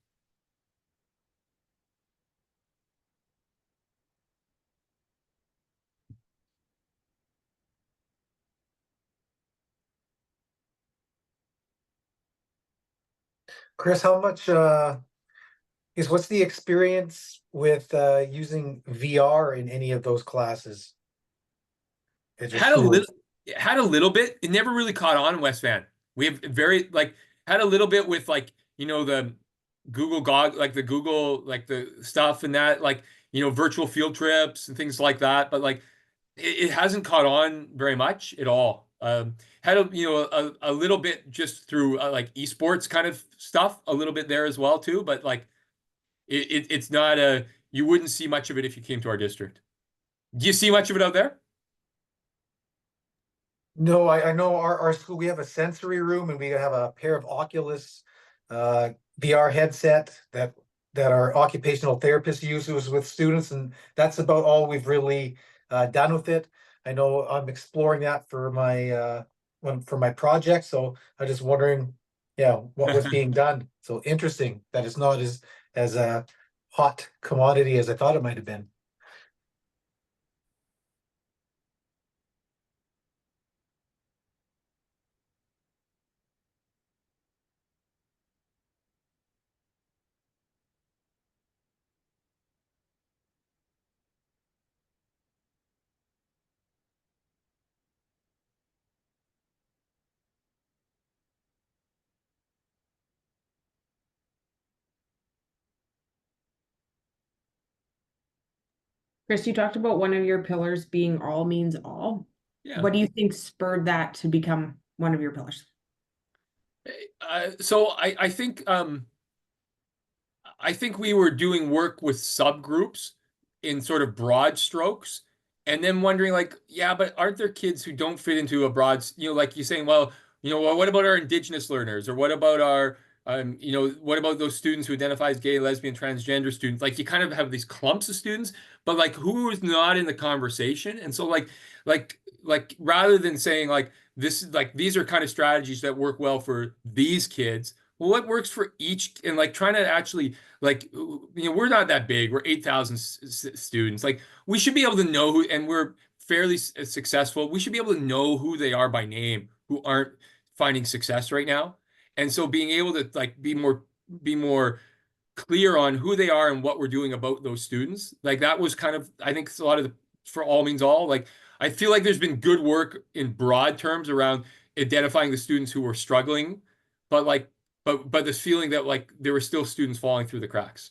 Chris, how much what's the experience with using VR in any of those classes at your school? Had a little bit. It never really caught on in West Van. We have had a little bit with the Google the Google the stuff, and that virtual field trips and things like that. But it hasn't caught on very much at all. Had a little bit just through esports kind of stuff, a little bit there as well too. But it's not you wouldn't see much of it if you came to our district. Do you see much of it out there? No, I know our school, we have a sensory room, and we have a pair of Oculus VR headset that our occupational therapist uses with students, and that's about all we've really done with it. I know I'm exploring that for my project, so I'm just wondering, what was being done. So interesting that it's not as a hot commodity as I thought it might have been. Chris, you talked about one of your pillars being all means all. Yeah. What do you think spurred that to become one of your pillars? So I think we were doing work with subgroups in sort of broad strokes, and then wondering like, yeah, but aren't there kids who don't fit into a broad, like you're saying, well, well, what about our Indigenous learners, or what about our, what about those students who identify as gay, lesbian, transgender students? Like you kind of have these clumps of students, but like who is not in the conversation? And so like rather than saying like this is like these are kind of strategies that work well for these kids, well, what works for each, and like trying to actually like we're not that big, we're 8,000 students, like we should be able to know who, and we're fairly successful, we should be able to know who they are by name who aren't finding success right now. And so being able to like be more clear on who they are and what we're doing about those students, like that was kind of, I think it's a lot of the for all means all, like I feel like there's been good work in broad terms around identifying the students who were struggling, but like but this feeling that like there were still students falling through the cracks.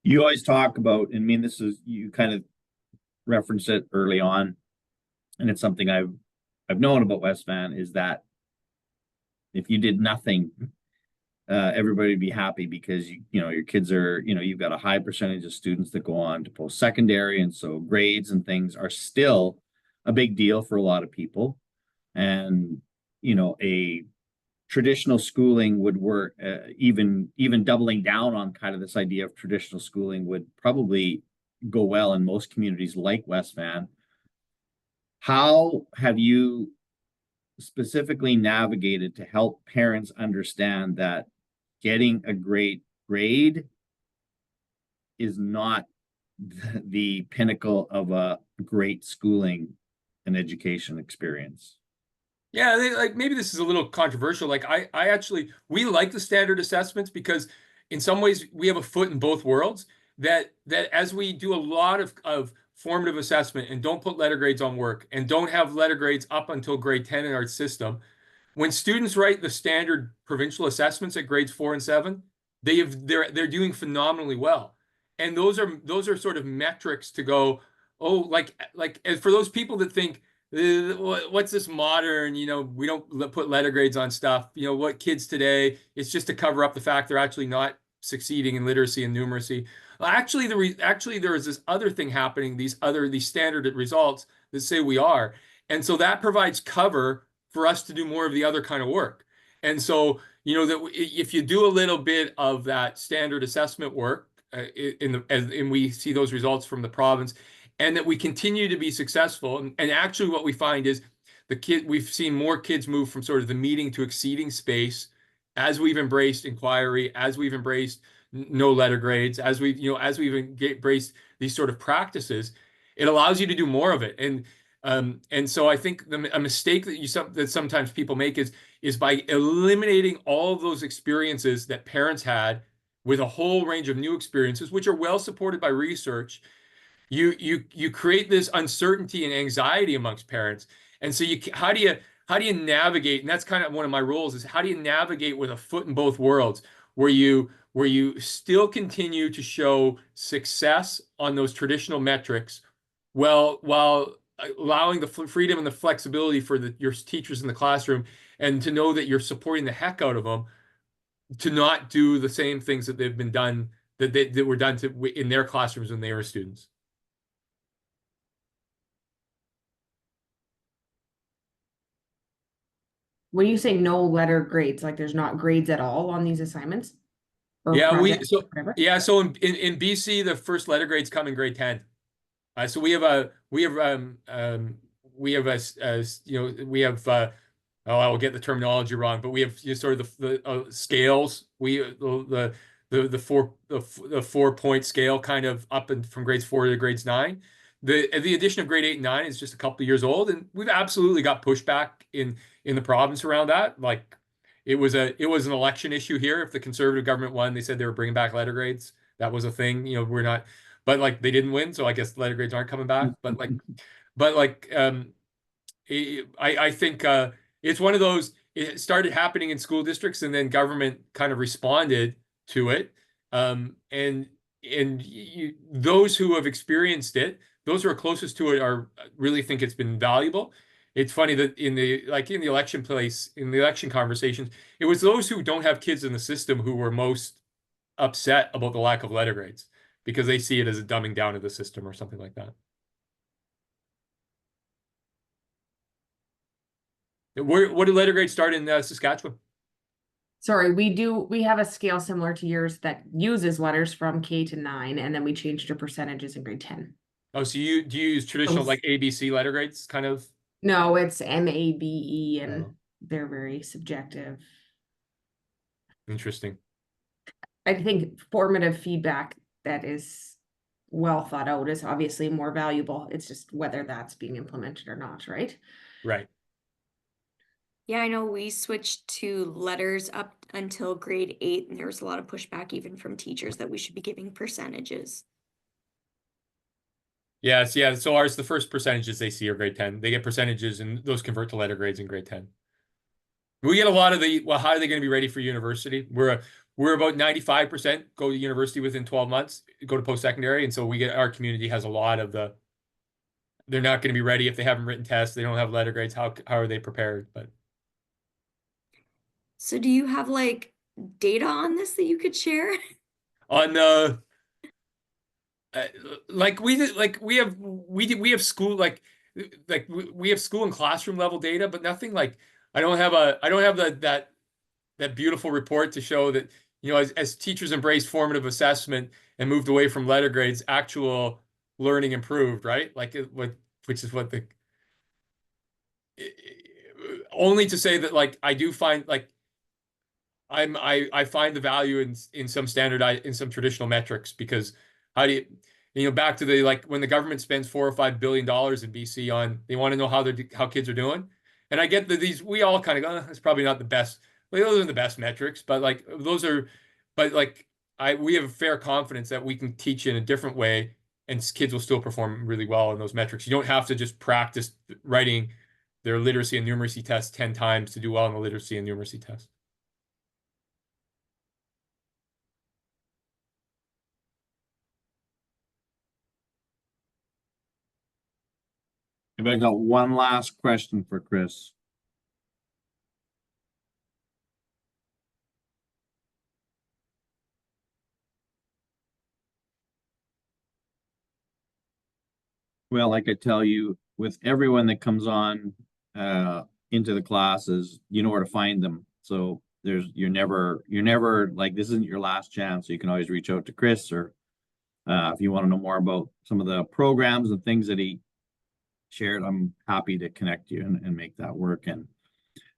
You always talk about, and I mean, this is, you kind of referenced it early on, and it's something I've known about West Van, is that if you did nothing, everybody would be happy because your kids are, you've got a high percentage of students that go on to post-secondary, and so grades and things are still a big deal for a lot of people. And a traditional schooling would work, even doubling down on kind of this idea of traditional schooling would probably go well in most communities like West Van. How have you specifically navigated to help parents understand that getting a great grade is not the pinnacle of a great schooling and education experience? Yeah, like maybe this is a little controversial. Like I actually, we like the standard assessments because in some ways we have a foot in both worlds, that as we do a lot of formative assessment and don't put letter grades on work and don't have letter grades up until grade 10 in our system, when students write the standard provincial assessments at grades 4 and 7, they're doing phenomenally well. And those are sort of metrics to go, oh, like and for those people that think, what's this modern, we don't put letter grades on stuff, what kids today, it's just to cover up the fact they're actually not succeeding in literacy and numeracy. Actually, there is this other thing happening, these standard results that say we are. And so that provides cover for us to do more of the other kind of work. And so, that if you do a little bit of that standard assessment work, and we see those results from the province, and that we continue to be successful. And actually what we find is we've seen more kids move from sort of the meeting to exceeding space as we've embraced inquiry, as we've embraced no letter grades, as we've embraced these sort of practices. It allows you to do more of it. And so I think a mistake that sometimes people make is by eliminating all of those experiences that parents had with a whole range of new experiences, which are well supported by research. You create this uncertainty and anxiety amongst parents. And so how do you navigate? And that's kind of one of my roles, is how do you navigate with a foot in both worlds, where you still continue to show success on those traditional metrics, while allowing the freedom and the flexibility for your teachers in the classroom, and to know that you're supporting the heck out of them to not do the same things that they've been done, that were done in their classrooms when they were students. When you say no letter grades, like there's not grades at all on these assignments? Or Yeah, projects, whatever? so in BC, the first letter grades come in grade 10. So we have I'll get the terminology wrong, but we have sort of the scales. The 4-point scale, kind of up and from grades 4 to grades 9. The addition of grade 8 and 9 is just a couple of years old, and we've absolutely got pushback in the province around that. Like it was an election issue here. If the Conservative government won, they said they were bringing back letter grades. That was a thing. We're not, but like they didn't win, so I guess letter grades aren't coming back. But like, but like I think it's one of those. It started happening in school districts, and then government kind of responded to it. And those who have experienced it, those who are closest to it, are really think it's been valuable. It's funny that in the election conversations, it was those who don't have kids in the system who were most upset about the lack of letter grades because they see it as a dumbing down of the system or something like that. What did letter grades start in Saskatchewan? Sorry, we have a scale similar to yours that uses letters from K to 9, and then we changed to percentages in grade 10. Oh, so do you use traditional like ABC letter grades kind of? No, it's MABE, and Oh. they're very subjective. Interesting. I think formative feedback that is well thought out is obviously more valuable. It's just whether that's being implemented or not, right? Right. Yeah, I know we switched to letters up until grade 8, and there was a lot of pushback even from teachers that we should be giving percentages. Yes, yeah. So ours, the first percentages they see are grade 10. They get percentages, and those convert to letter grades in grade 10. We get a lot of well, how are they going to be ready for university? We're about 95% go to university within 12 months, go to post-secondary. And so our community has a lot of they're not going to be ready if they haven't written tests, they don't have letter grades. How are they prepared? But so do you have like data on this that you could share? On like we have school we have school and classroom level data, but nothing like I don't have that beautiful report to show that, as teachers embraced formative assessment and moved away from letter grades, actual learning improved, right? Which is what only to say that like I do find like I find the value in some in some traditional metrics, because how do you back to when the government spends $4 or $5 billion in BC on, they want to know how kids are doing. And I get that we all kind of go, it's probably not the best. Those are the best metrics, but we have fair confidence that we can teach in a different way and kids will still perform really well in those metrics. You don't have to just practice writing their literacy and numeracy test 10 times to do well in the literacy and numeracy test. I got one last question for Chris. Well, like I tell you, with everyone that comes on into the classes, you know where to find them. So you're never like, this isn't your last chance. So you can always reach out to Chris, or if you want to know more about some of the programs and things that he shared, I'm happy to connect you and make that work. And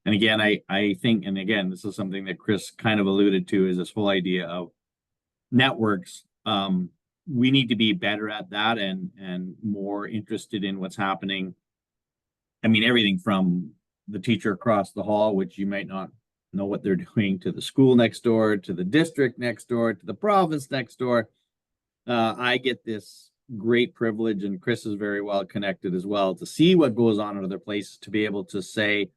again, I think, and again, this is something that Chris kind of alluded to, is this whole idea of networks. We need to be better at that and more interested in what's happening. I mean, everything from the teacher across the hall, which you might not know what they're doing, to the school next door, to the district next door, to the province next door. I get this great privilege, and Chris is very well connected as well, to see what goes on in other places, to be able to say,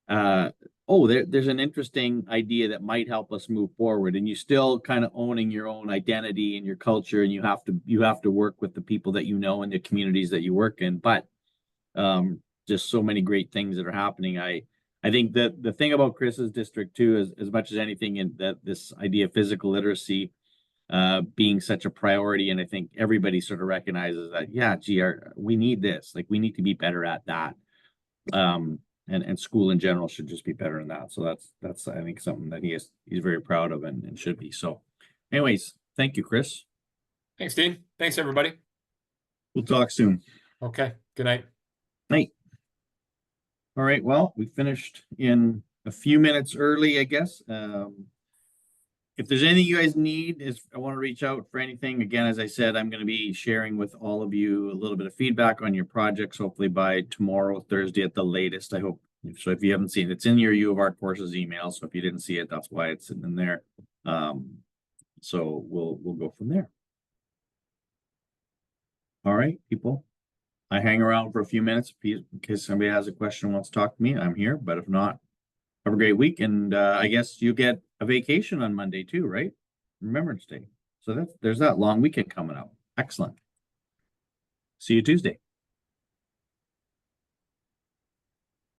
oh, there's an interesting idea that might help us move forward, and you still kind of owning your own identity and your culture, and you have to work with the people that you know in the communities that you work in. But just so many great things that are happening. I think that the thing about Chris's district too is, as much as anything, in that this idea of physical literacy being such a priority, and I think everybody sort of recognizes that, yeah, gee, we need this, like we need to be better at that. And school in general should just be better in that. So that's I think something that he's very proud of and should be. So anyways, thank you, Chris. Thanks, Dean. Thanks, everybody. We'll talk soon. Okay. Good night. Night. All right. Well, we finished in a few minutes early, I guess. If there's anything you guys need, I want to reach out for anything. Again, as I said, I'm going to be sharing with all of you a little bit of feedback on your projects, hopefully by tomorrow, Thursday at the latest. I hope. So if you haven't seen it, it's in your U of R courses email. So if you didn't see it, that's why it's sitting in there. So we'll go from there. All right, people. I hang around for a few minutes in case somebody has a question and wants to talk to me. I'm here, but if not, have a great week. And I guess you get a vacation on Monday too, right? Remembrance Day. So there's that long weekend coming up. Excellent. See you Tuesday.